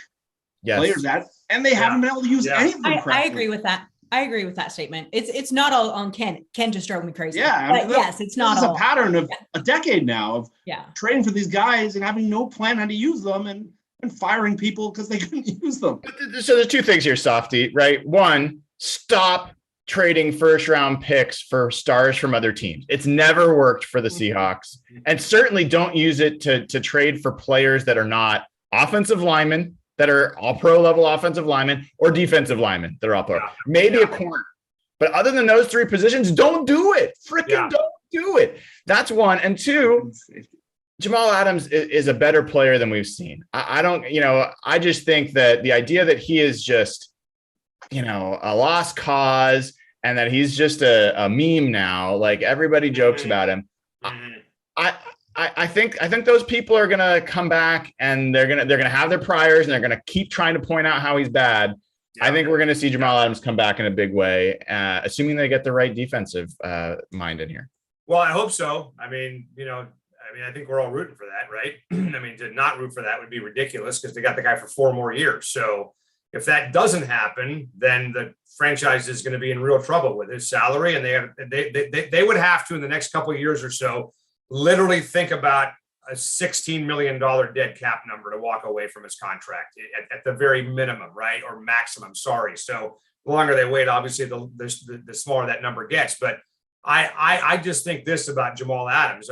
players and they haven't been able to use any of them. I agree with that. I agree with that statement. It's not all on Ken. Ken just drove me crazy. Yeah, but yes, it's not all. It's a pattern of a decade now of trading for these guys and having no plan how to use them and firing people because they couldn't use them. So there's two things here, Softy, right? One, stop trading first round picks for stars from other teams. It's never worked for the Seahawks, and certainly don't use it to trade for players that are not offensive linemen, that are all pro level offensive linemen, or defensive linemen that are all pro. Maybe a corner, but other than those three positions, don't do it. Don't do it. That's one. And two, Jamal Adams is a better player than we've seen. I just think that the idea that he is just, a lost cause and that he's just a meme now, like everybody jokes about him. I think those people are gonna come back and they're gonna have their priors and they're gonna keep trying to point out how he's bad. Yeah. I think we're gonna see Jamal Adams come back in a big way, assuming they get the right defensive mind in here. Well, I hope so. I think we're all rooting for that, right? To not root for that would be ridiculous because they got the guy for 4 more years. So if that doesn't happen, then the franchise is going to be in real trouble with his salary, and they would have to in the next couple of years or so literally think about a $16 million dead cap number to walk away from his contract at the very minimum, right? Or maximum. Sorry. So the longer they wait, obviously the smaller that number gets. But I just think this about Jamal Adams.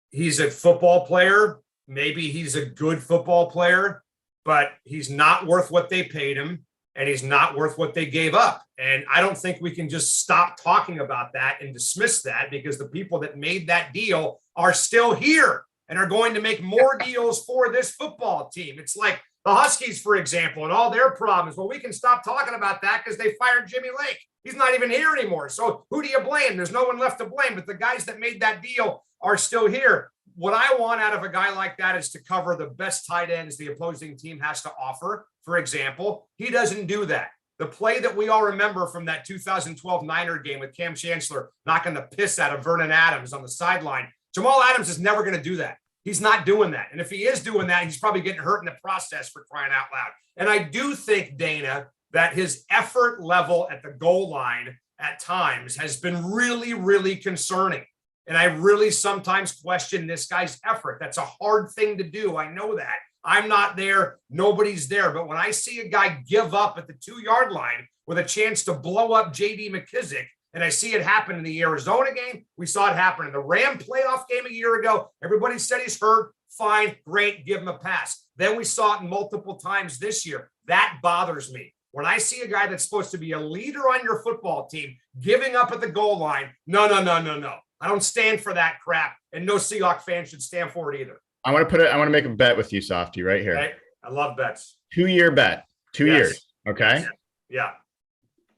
He's a football player. Maybe he's a good football player, but he's not worth what they paid him, and he's not worth what they gave up. And I don't think we can just stop talking about that and dismiss that, because the people that made that deal are still here and are going to make more deals for this football team. It's like the Huskies, for example, and all their problems. Well, we can stop talking about that because they fired Jimmy Lake. He's not even here anymore. So who do you blame? There's no one left to blame, but the guys that made that deal are still here. What I want out of a guy like that is to cover the best tight ends the opposing team has to offer. For example, he doesn't do that. The play that we all remember from that 2012 Niner game with Cam Chancellor knocking the piss out of Vernon Adams on the sideline, Jamal Adams is never going to do that. He's not doing that. And if he is doing that, he's probably getting hurt in the process, for crying out loud. And I do think, Dayna, that his effort level at the goal line at times has been really, really concerning. And I really sometimes question this guy's effort. That's a hard thing to do. I know that. I'm not there. Nobody's there. But when I see a guy give up at the 2-yard line with a chance to blow up J.D. McKissick, and I see it happen in the Arizona game, we saw it happen in the Ram playoff game a year ago. Everybody said he's hurt. Fine, great, give him a pass. Then we saw it multiple times this year. That bothers me. When I see a guy that's supposed to be a leader on your football team giving up at the goal line, no. I don't stand for that crap, and no Seahawks fan should stand for it either. I want to make a bet with you, Softy, right here. Okay? I love bets. 2-year bet, 2 years. Okay. Yeah.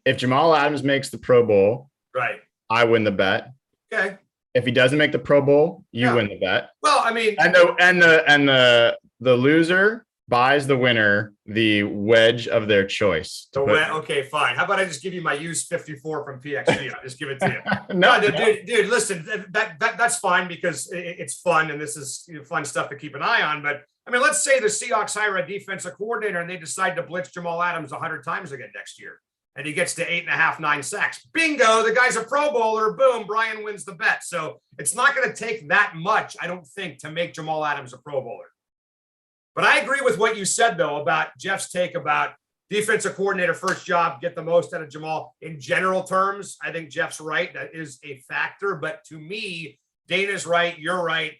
If Jamal Adams makes the Pro Bowl, Right. I win the bet. Okay. If he doesn't make the Pro Bowl, you win the bet. Well, I mean, and the loser buys the winner the wedge of their choice. Okay, fine. How about I just give you my used 54 from PXG? I'll just give it to you. No, dude, listen, that's fine because it's fun and this is fun stuff to keep an eye on. But I mean, let's say the Seahawks hire a defensive coordinator and they decide to blitz Jamal Adams 100 times again next year, and he gets to 8.5, 9 sacks. Bingo, the guy's a Pro Bowler. Boom, Brian wins the bet. So it's not going to take that much, I don't think, to make Jamal Adams a Pro Bowler. But I agree with what you said, though, about Jeff's take about defensive coordinator, first job, get the most out of Jamal. In general terms, I think Jeff's right. That is a factor. But to me, Dayna's right. You're right.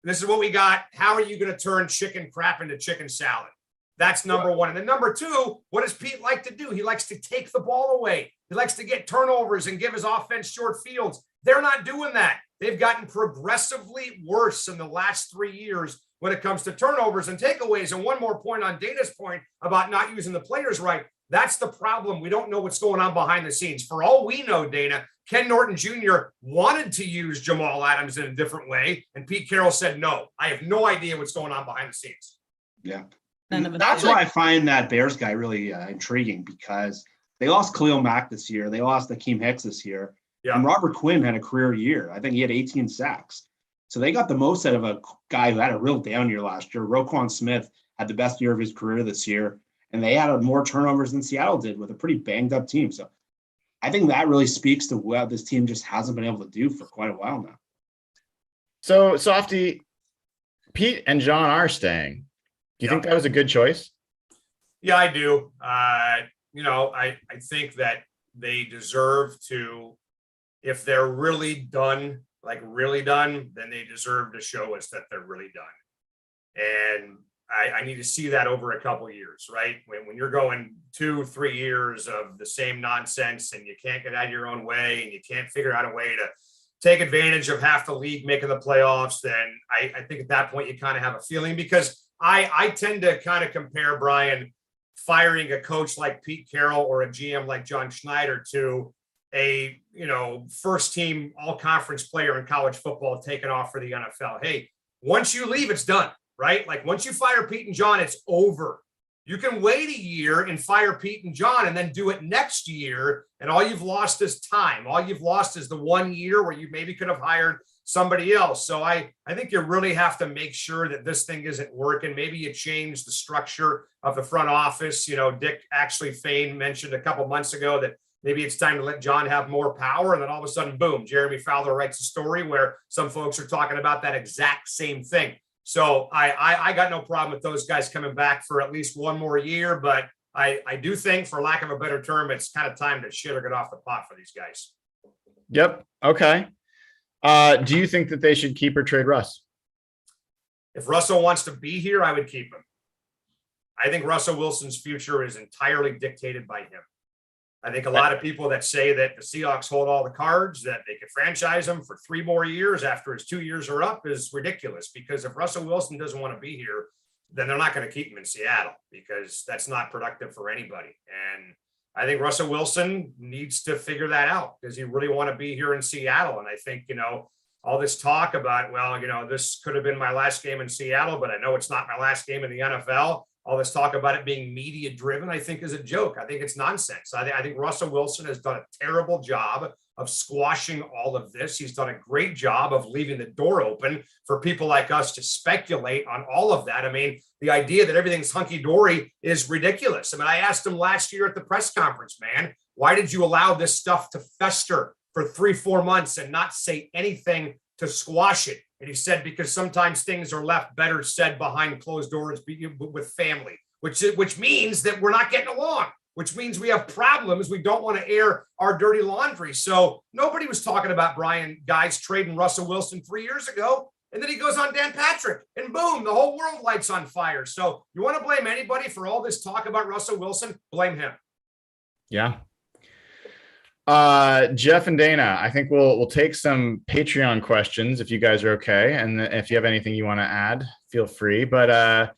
This is what we got. How are you going to turn chicken crap into chicken salad? That's number one. And then number two, what does Pete like to do? He likes to take the ball away. He likes to get turnovers and give his offense short fields. They're not doing that. They've gotten progressively worse in the last 3 years when it comes to turnovers and takeaways. And one more point on Dayna's point about not using the players right. That's the problem. We don't know what's going on behind the scenes. For all we know, Dayna, Ken Norton Jr. wanted to use Jamal Adams in a different way. And Pete Carroll said, no, I have no idea what's going on behind the scenes. Yeah. That's why I find that Bears guy really intriguing, because they lost Khalil Mack this year. They lost Akeem Hicks this year. Yeah. And Robert Quinn had a career year. I think he had 18 sacks. So they got the most out of a guy who had a real down year last year. Roquan Smith had the best year of his career this year. And they had more turnovers than Seattle did with a pretty banged up team. So I think that really speaks to what this team just hasn't been able to do for quite a while now. So, Softy, Pete and John are staying. Do you think that was a good choice? Yeah, I do. I think that they deserve to, if they're really done, then they deserve to show us that they're really done. And I need to see that over a couple of years, right? When you're going 2-3 years of the same nonsense and you can't get out of your own way and you can't figure out a way to take advantage of half the league making the playoffs, then I think at that point you kind of have a feeling, because I tend to kind of compare, Brian, firing a coach like Pete Carroll or a GM like John Schneider to a first team all conference player in college football taking off for the NFL. Hey, once you leave, it's done, right? Like once you fire Pete and John, it's over. You can wait a year and fire Pete and John and then do it next year. And all you've lost is time. All you've lost is the 1 year where you maybe could have hired somebody else. So I think you really have to make sure that this thing isn't working. Maybe you change the structure of the front office. Dick Fain mentioned a couple months ago that maybe it's time to let John have more power. And then all of a sudden, boom, Jeremy Fowler writes a story where some folks are talking about that exact same thing. So I got no problem with those guys coming back for at least one more year. But I do think, for lack of a better term, it's kind of time to shit or get off the pot for these guys. Yep. Okay. Do you think that they should keep or trade Russ? If Russell wants to be here, I would keep him. I think Russell Wilson's future is entirely dictated by him. I think a lot of people that say that the Seahawks hold all the cards, that they could franchise him for 3 more years after his 2 years are up, is ridiculous. Because if Russell Wilson doesn't want to be here, then they're not going to keep him in Seattle, because that's not productive for anybody. And I think Russell Wilson needs to figure that out. Does he really want to be here in Seattle? And I think, all this talk about, this could have been my last game in Seattle, but I know it's not my last game in the NFL. All this talk about it being media driven, I think, is a joke. I think it's nonsense. I think Russell Wilson has done a terrible job of squashing all of this. He's done a great job of leaving the door open for people like us to speculate on all of that. I mean, the idea that everything's hunky-dory is ridiculous. I mean, I asked him last year at the press conference, man, why did you allow this stuff to fester for 3-4 months and not say anything to squash it. And he said, because sometimes things are left better said behind closed doors with family, which means that we're not getting along, which means we have problems. We don't want to air our dirty laundry. So nobody was talking about Brian guys trading Russell Wilson 3 years ago. And then he goes on Dan Patrick and boom, the whole world lights on fire. So you want to blame anybody for all this talk about Russell Wilson? Blame him. Yeah. Jeff and Dayna, I think we'll take some Patreon questions if you guys are okay. And if you have anything you want to add, feel free. But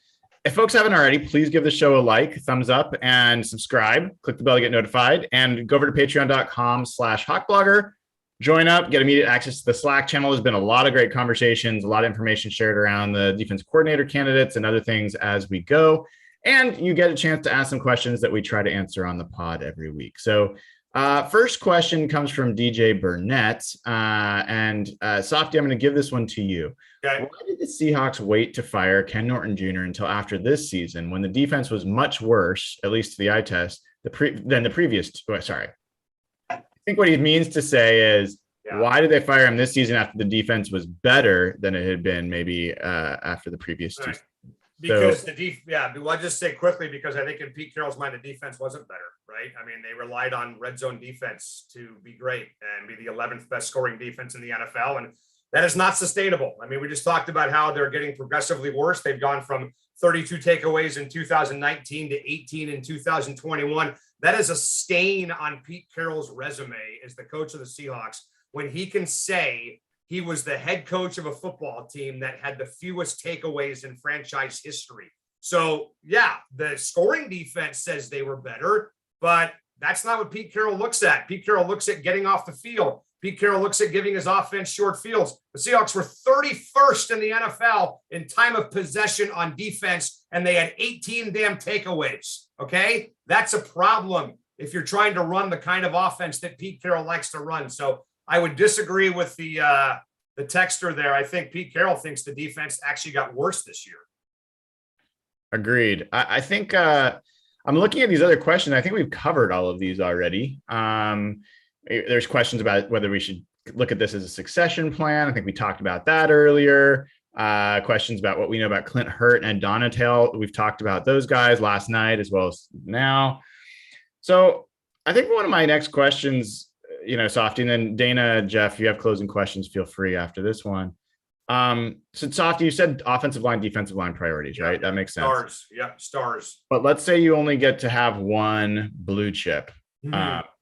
if folks haven't already, please give the show a like, thumbs up, and subscribe. Click the bell to get notified. And go over to patreon.com/hawkblogger. Join up, get immediate access to the Slack channel. There's been a lot of great conversations, a lot of information shared around the defense coordinator candidates and other things as we go. And you get a chance to ask some questions that we try to answer on the pod every week. So first question comes from DJ Burnett. Softy, I'm going to give this one to you. Okay. Why did the Seahawks wait to fire Ken Norton Jr. until after this season when the defense was much worse, at least to the eye test, than the previous? Sorry. I think what he means to say is, why did they fire him this season after the defense was better than it had been maybe after the previous two? Because I'll just say quickly, because I think in Pete Carroll's mind, the defense wasn't better, right? I mean, they relied on red zone defense to be great and be the 11th best scoring defense in the NFL. And that is not sustainable. I mean, we just talked about how they're getting progressively worse. They've gone from 32 takeaways in 2019 to 18 in 2021. That is a stain on Pete Carroll's resume as the coach of the Seahawks when he can say he was the head coach of a football team that had the fewest takeaways in franchise history. So, yeah, the scoring defense says they were better, but that's not what Pete Carroll looks at. Pete Carroll looks at getting off the field. Pete Carroll looks at giving his offense short fields. The Seahawks were 31st in the NFL in time of possession on defense, and they had 18 damn takeaways, okay? That's a problem if you're trying to run the kind of offense that Pete Carroll likes to run. So I would disagree with the texter there. I think Pete Carroll thinks the defense actually got worse this year. Agreed. I think I'm looking at these other questions. I think we've covered all of these already. There's questions about whether we should look at this as a succession plan. I think we talked about that earlier. Questions about what we know about Clint Hurt and Donatel. We've talked about those guys last night as well as now. So I think one of my next questions, Softy, and then Dayna, Jeff, you have closing questions, feel free after this one. So Softy, you said offensive line, defensive line priorities, right? That makes sense. Stars. Yep. Stars. But let's say you only get to have one blue chip.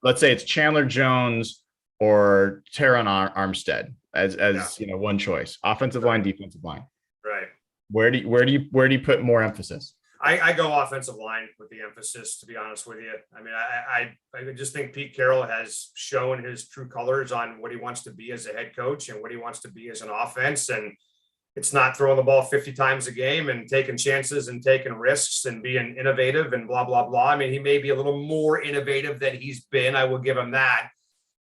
Let's say it's Chandler Jones or Teron Armstead as one choice. Offensive line, defensive line. Right. Where do you put more emphasis? I go offensive line with the emphasis, to be honest with you. I mean, I just think Pete Carroll has shown his true colors on what he wants to be as a head coach and what he wants to be as an offense. And it's not throwing the ball 50 times a game and taking chances and taking risks and being innovative and blah, blah, blah. I mean, he may be a little more innovative than he's been. I will give him that.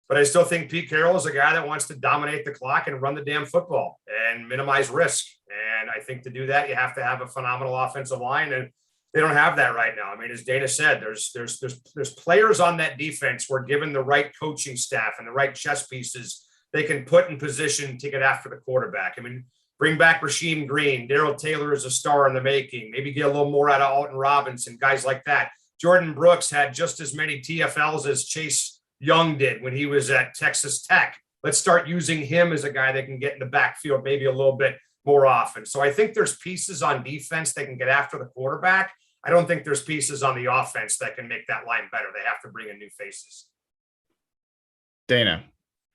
But I still think Pete Carroll is a guy that wants to dominate the clock and run the damn football and minimize risk. And I think to do that, you have to have a phenomenal offensive line. And they don't have that right now. I mean, as Dayna said, there's players on that defense where given the right coaching staff and the right chess pieces, they can put in position to get after the quarterback. I mean, bring back Rasheem Green. Darrell Taylor is a star in the making. Maybe get a little more out of Alton Robinson, guys like that. Jordan Brooks had just as many TFLs as Chase Young did when he was at Texas Tech. Let's start using him as a guy that can get in the backfield maybe a little bit more often. So I think there's pieces on defense that can get after the quarterback. I don't think there's pieces on the offense that can make that line better. They have to bring in new faces. Dayna,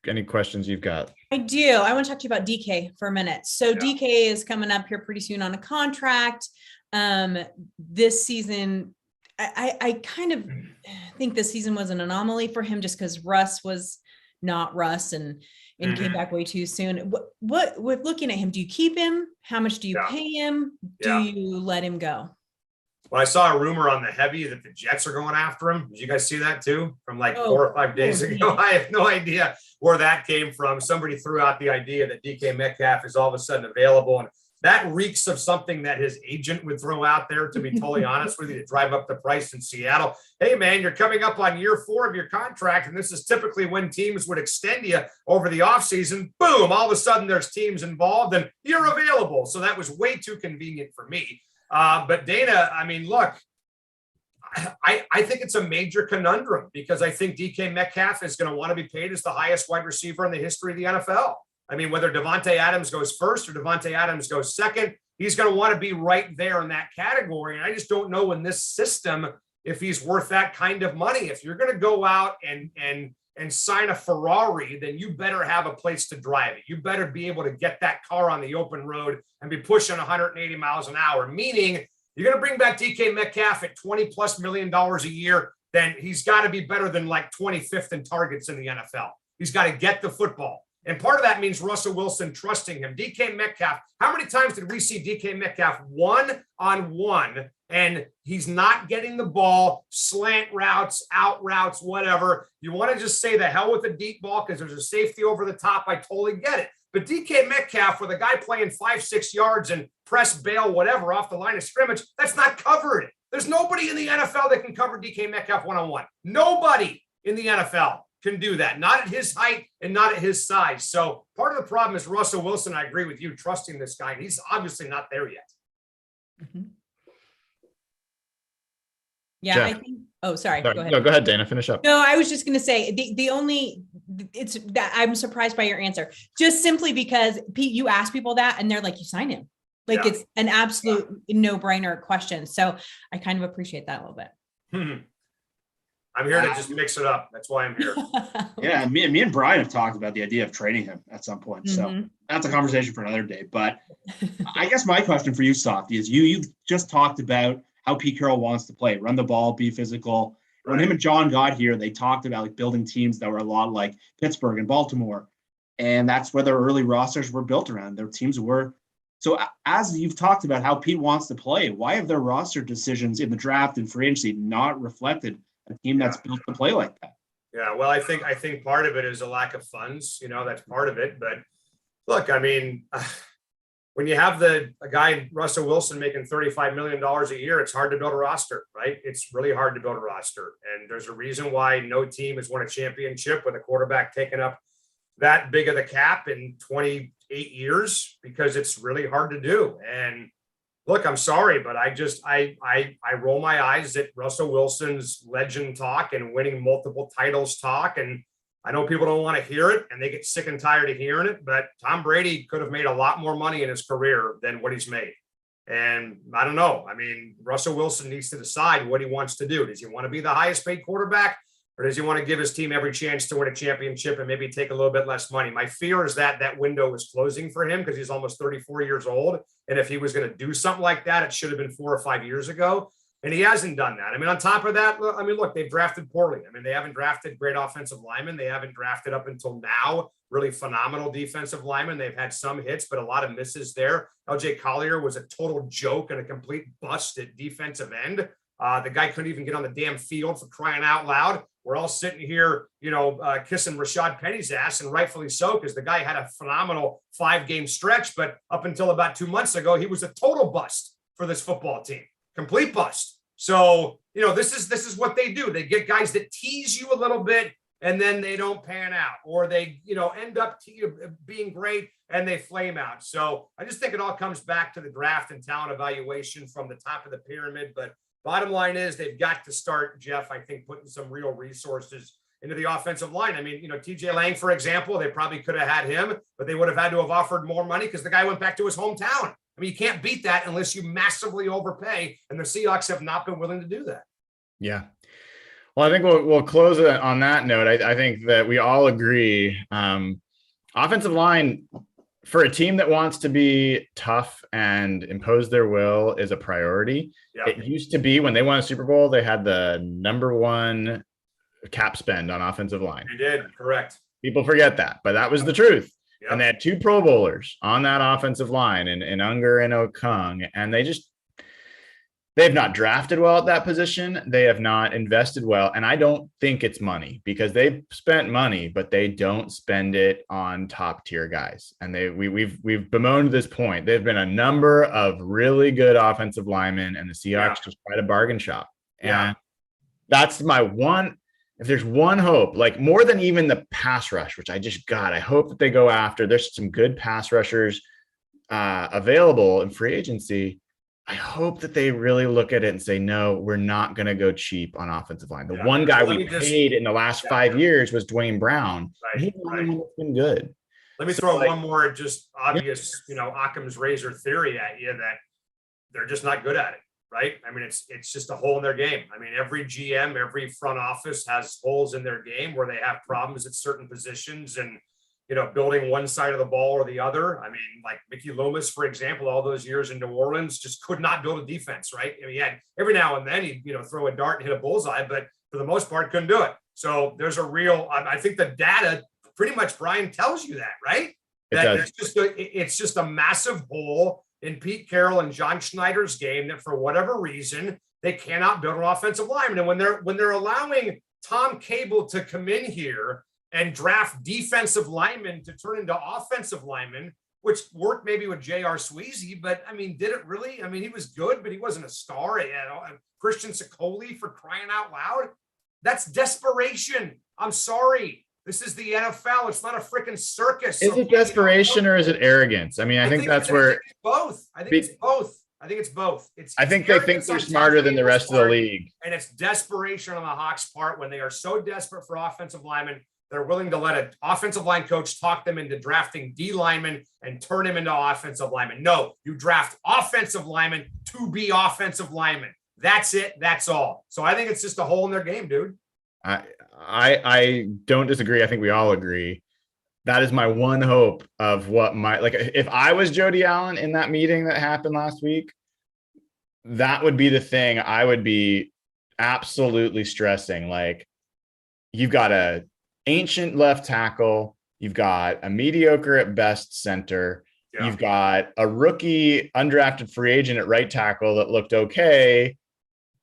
any questions you've got? I do. I want to talk to you about DK for a minute. So DK is coming up here pretty soon on a contract. This season, I kind of think this season was an anomaly for him just because Russ was not Russ and came back way too soon. What with looking at him, do you keep him? How much do you pay him? Do you let him go? Well, I saw a rumor on the heavy that the Jets are going after him. Did you guys see that too? From 4 or 5 days ago. I have no idea where that came from. Somebody threw out the idea that DK Metcalf is all of a sudden available. And that reeks of something that his agent would throw out there, to be totally honest with you, to drive up the price in Seattle. Hey, man, you're coming up on year 4 of your contract, and this is typically when teams would extend you over the offseason. Boom, all of a sudden there's teams involved, and you're available. So that was way too convenient for me. But Dayna, I mean, look, I think it's a major conundrum because I think DK Metcalf is going to want to be paid as the highest wide receiver in the history of the NFL. I mean, whether Devontae Adams goes first or Devontae Adams goes second, he's going to want to be right there in that category. And I just don't know in this system if he's worth that kind of money. If you're going to go out and sign a Ferrari, then you better have a place to drive it. You better be able to get that car on the open road and be pushing 180 miles an hour, meaning you're going to bring back DK Metcalf at $20+ million a year, then he's got to be better than like 25th in targets in the NFL. He's got to get the football. And part of that means Russell Wilson trusting him. DK Metcalf, how many times did we see DK Metcalf one-on-one and he's not getting the ball, slant routes, out routes, whatever. You want to just say the hell with the deep ball because there's a safety over the top. I totally get it. But DK Metcalf with a guy playing 5-6 yards and press bail, whatever, off the line of scrimmage, that's not covered. There's nobody in the NFL that can cover DK Metcalf one-on-one. Nobody in the NFL can do that. Not at his height and not at his size. So part of the problem is Russell Wilson, I agree with you, trusting this guy. He's obviously not there yet. Mm-hmm. Yeah, Jeff. I think. Oh, sorry. No, go ahead. No, go ahead, Dayna. Finish up. No, I was just going to say it's that I'm surprised by your answer, just simply because Pete, you ask people that and they're like, you sign him. Like it's an absolute no-brainer question. So I kind of appreciate that a little bit. I'm here to just mix it up. That's why I'm here. Yeah, me and Brian have talked about the idea of trading him at some point. So that's a conversation for another day. But I guess my question for you, Softy, is you just talked about how Pete Carroll wants to play, run the ball, be physical. When him and John got here, they talked about like building teams that were a lot like Pittsburgh and Baltimore. And that's where their early rosters were built around. Their teams were. So as you've talked about how Pete wants to play, why have their roster decisions in the draft and free agency not reflected a team that's built to play like that? Yeah, well, I think part of it is a lack of funds. You know, that's part of it. But look, I mean, when you have a guy, Russell Wilson, making $35 million a year, it's hard to build a roster, right? It's really hard to build a roster. And there's a reason why no team has won a championship with a quarterback taking up that big of the cap in 28 years, because it's really hard to do. And look, I'm sorry, but I roll my eyes at Russell Wilson's legend talk and winning multiple titles talk. And I know people don't want to hear it and they get sick and tired of hearing it, but Tom Brady could have made a lot more money in his career than what he's made. And I don't know. I mean, Russell Wilson needs to decide what he wants to do. Does he want to be the highest paid quarterback, or does he want to give his team every chance to win a championship and maybe take a little bit less money? My fear is that window is closing for him because he's almost 34 years old. And if he was going to do something like that, it should have been 4 or 5 years ago. And he hasn't done that. I mean, on top of that, I mean, look, they've drafted poorly. I mean, they haven't drafted great offensive linemen. They haven't drafted up until now really phenomenal defensive linemen. They've had some hits, but a lot of misses there. LJ Collier was a total joke and a complete bust at defensive end. The guy couldn't even get on the damn field, for crying out loud. We're all sitting here, kissing Rashad Penny's ass, and rightfully so, because the guy had a phenomenal 5-game stretch. But up until about 2 months ago, he was a total bust for this football team, complete bust. So, this is what they do. They get guys that tease you a little bit, and then they don't pan out, or they, end up being great and they flame out. So I just think it all comes back to the draft and talent evaluation from the top of the pyramid. But bottom line is they've got to start, Jeff, I think, putting some real resources into the offensive line. I mean, TJ Lang, for example, they probably could have had him, but they would have had to have offered more money because the guy went back to his hometown. I mean, you can't beat that unless you massively overpay, and the Seahawks have not been willing to do that. Yeah. Well, I think we'll close it on that note. I think that we all agree. Offensive line for a team that wants to be tough and impose their will is a priority. Yeah. It used to be when they won a Super Bowl, they had the #1 cap spend on offensive line. They did, correct. People forget that, but that was the truth. Yep. And they had 2 Pro Bowlers on that offensive line in Unger and Okung, and they just They have not drafted well at that position. They have not invested well. And I don't think it's money, because they've spent money, but they don't spend it on top tier guys. And we've bemoaned this point. There've been a number of really good offensive linemen, and the Seahawks just try to bargain shop. And that's my one. If there's one hope, like more than even the pass rush, which I hope that they go after. There's some good pass rushers available in free agency. I hope that they really look at it and say, no, we're not going to go cheap on offensive line. The one guy we paid in the last 5 years was Dwayne Brown. He's the only one that's been good. Let me throw one more just obvious, Occam's razor theory at you, that they're just not good at it, right? I mean, it's just a hole in their game. I mean, every GM, every front office has holes in their game where they have problems at certain positions and, building one side of the ball or the other. I mean, like Mickey Loomis, for example, all those years in New Orleans, just could not build a defense, right? I mean, he had every now and then he'd, throw a dart and hit a bullseye, but for the most part, couldn't do it. So there's a real, I think the data pretty much, Brian, tells you that, right? That it's just a massive hole in Pete Carroll and John Schneider's game that for whatever reason, they cannot build an offensive lineman. And when they're allowing Tom Cable to come in here and draft defensive linemen to turn into offensive linemen, which worked maybe with J.R. Sweezy, but I mean, did it really? I mean, he was good, but he wasn't a star. Christian Sicoli, for crying out loud. That's desperation. I'm sorry. This is the NFL. It's not a freaking circus. Is it desperation or is it arrogance? I mean, I think that's where it's both. I think it's both. I think they think they're smarter than the rest of the league. And it's desperation on the Hawks' part when they are so desperate for offensive linemen. They're willing to let an offensive line coach talk them into drafting D linemen and turn him into offensive linemen. No, you draft offensive linemen to be offensive linemen. That's it. That's all. So I think it's just a hole in their game, dude. I don't disagree. I think we all agree. That is my one hope of what if I was Jody Allen in that meeting that happened last week, that would be the thing I would be absolutely stressing. Like, you've got a ancient left tackle, you've got a mediocre at best center, you've got a rookie undrafted free agent at right tackle that looked okay,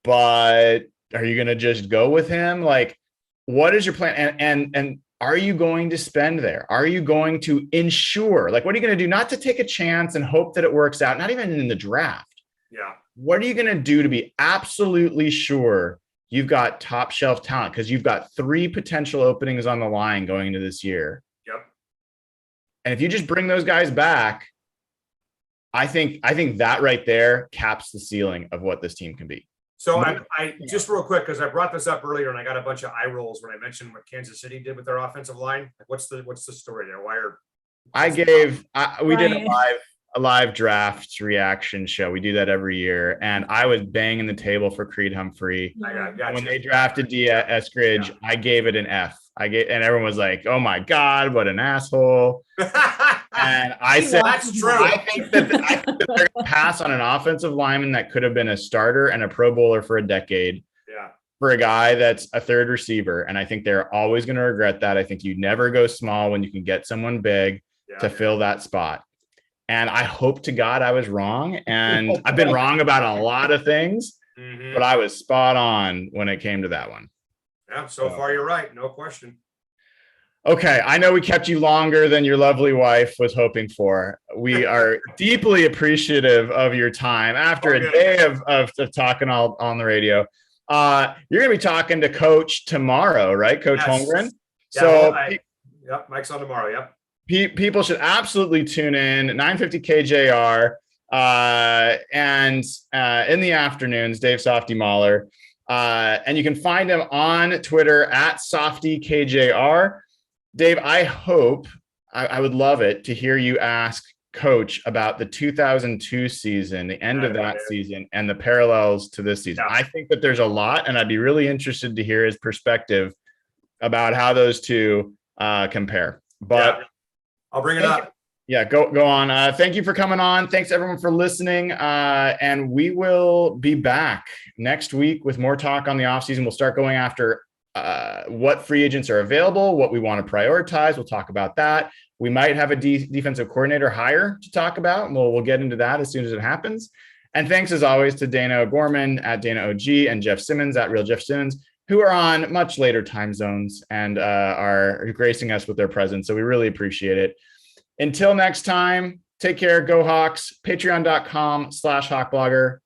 but are you going to just go with him? Like, what is your plan? And are you going to spend there? Are you going to ensure, like, what are you going to do? Not to take a chance and hope that it works out, not even in the draft. Yeah. What are you going to do to be absolutely sure you've got top shelf talent? Because you've got 3 potential openings on the line going into this year. Yep. And if you just bring those guys back, I think that right there caps the ceiling of what this team can be. So I just real quick, because I brought this up earlier and I got a bunch of eye rolls when I mentioned what Kansas City did with their offensive line. Like, what's the story there? We did a live draft reaction show. We do that every year. And I was banging the table for Creed Humphrey. When they drafted D. Eskridge, I gave it an F. And everyone was like, oh my God, what an asshole. And I said, that's true. I think that they're going to pass on an offensive lineman that could have been a starter and a Pro Bowler for a decade. Yeah. For a guy that's a third receiver. And I think they're always going to regret that. I think you never go small when you can get someone big to fill that spot. And I hope to God I was wrong. And I've been wrong about a lot of things, but I was spot on when it came to that one. Yeah, so far you're right. No question. Okay, I know we kept you longer than your lovely wife was hoping for. We are deeply appreciative of your time after a day of talking all on the radio. You're going to be talking to Coach tomorrow, right? Coach Holmgren. Yeah, Mike's on tomorrow. Yep. People should absolutely tune in 950 KJR and in the afternoons, Dave Softy Mahler. And you can find him on Twitter at Softy KJR. Dave, I hope I would love it to hear you ask Coach about the 2002 season, the end of that season, and the parallels to this season. I think that there's a lot, and I'd be really interested to hear his perspective about how those two compare. But I'll bring it up. Yeah, go on. Thank you for coming on. Thanks everyone for listening. And we will be back next week with more talk on the offseason. We'll start going after what free agents are available, what we want to prioritize. We'll talk about that. We might have a defensive coordinator hire to talk about, and we'll get into that as soon as it happens. And thanks as always to Dayna O'Gorman at Dayna OG and Jeff Simmons at Real Jeff Simmons, who are on much later time zones and are gracing us with their presence. So we really appreciate it. Until next time, take care. Go Hawks. Patreon.com/Hawkblogger.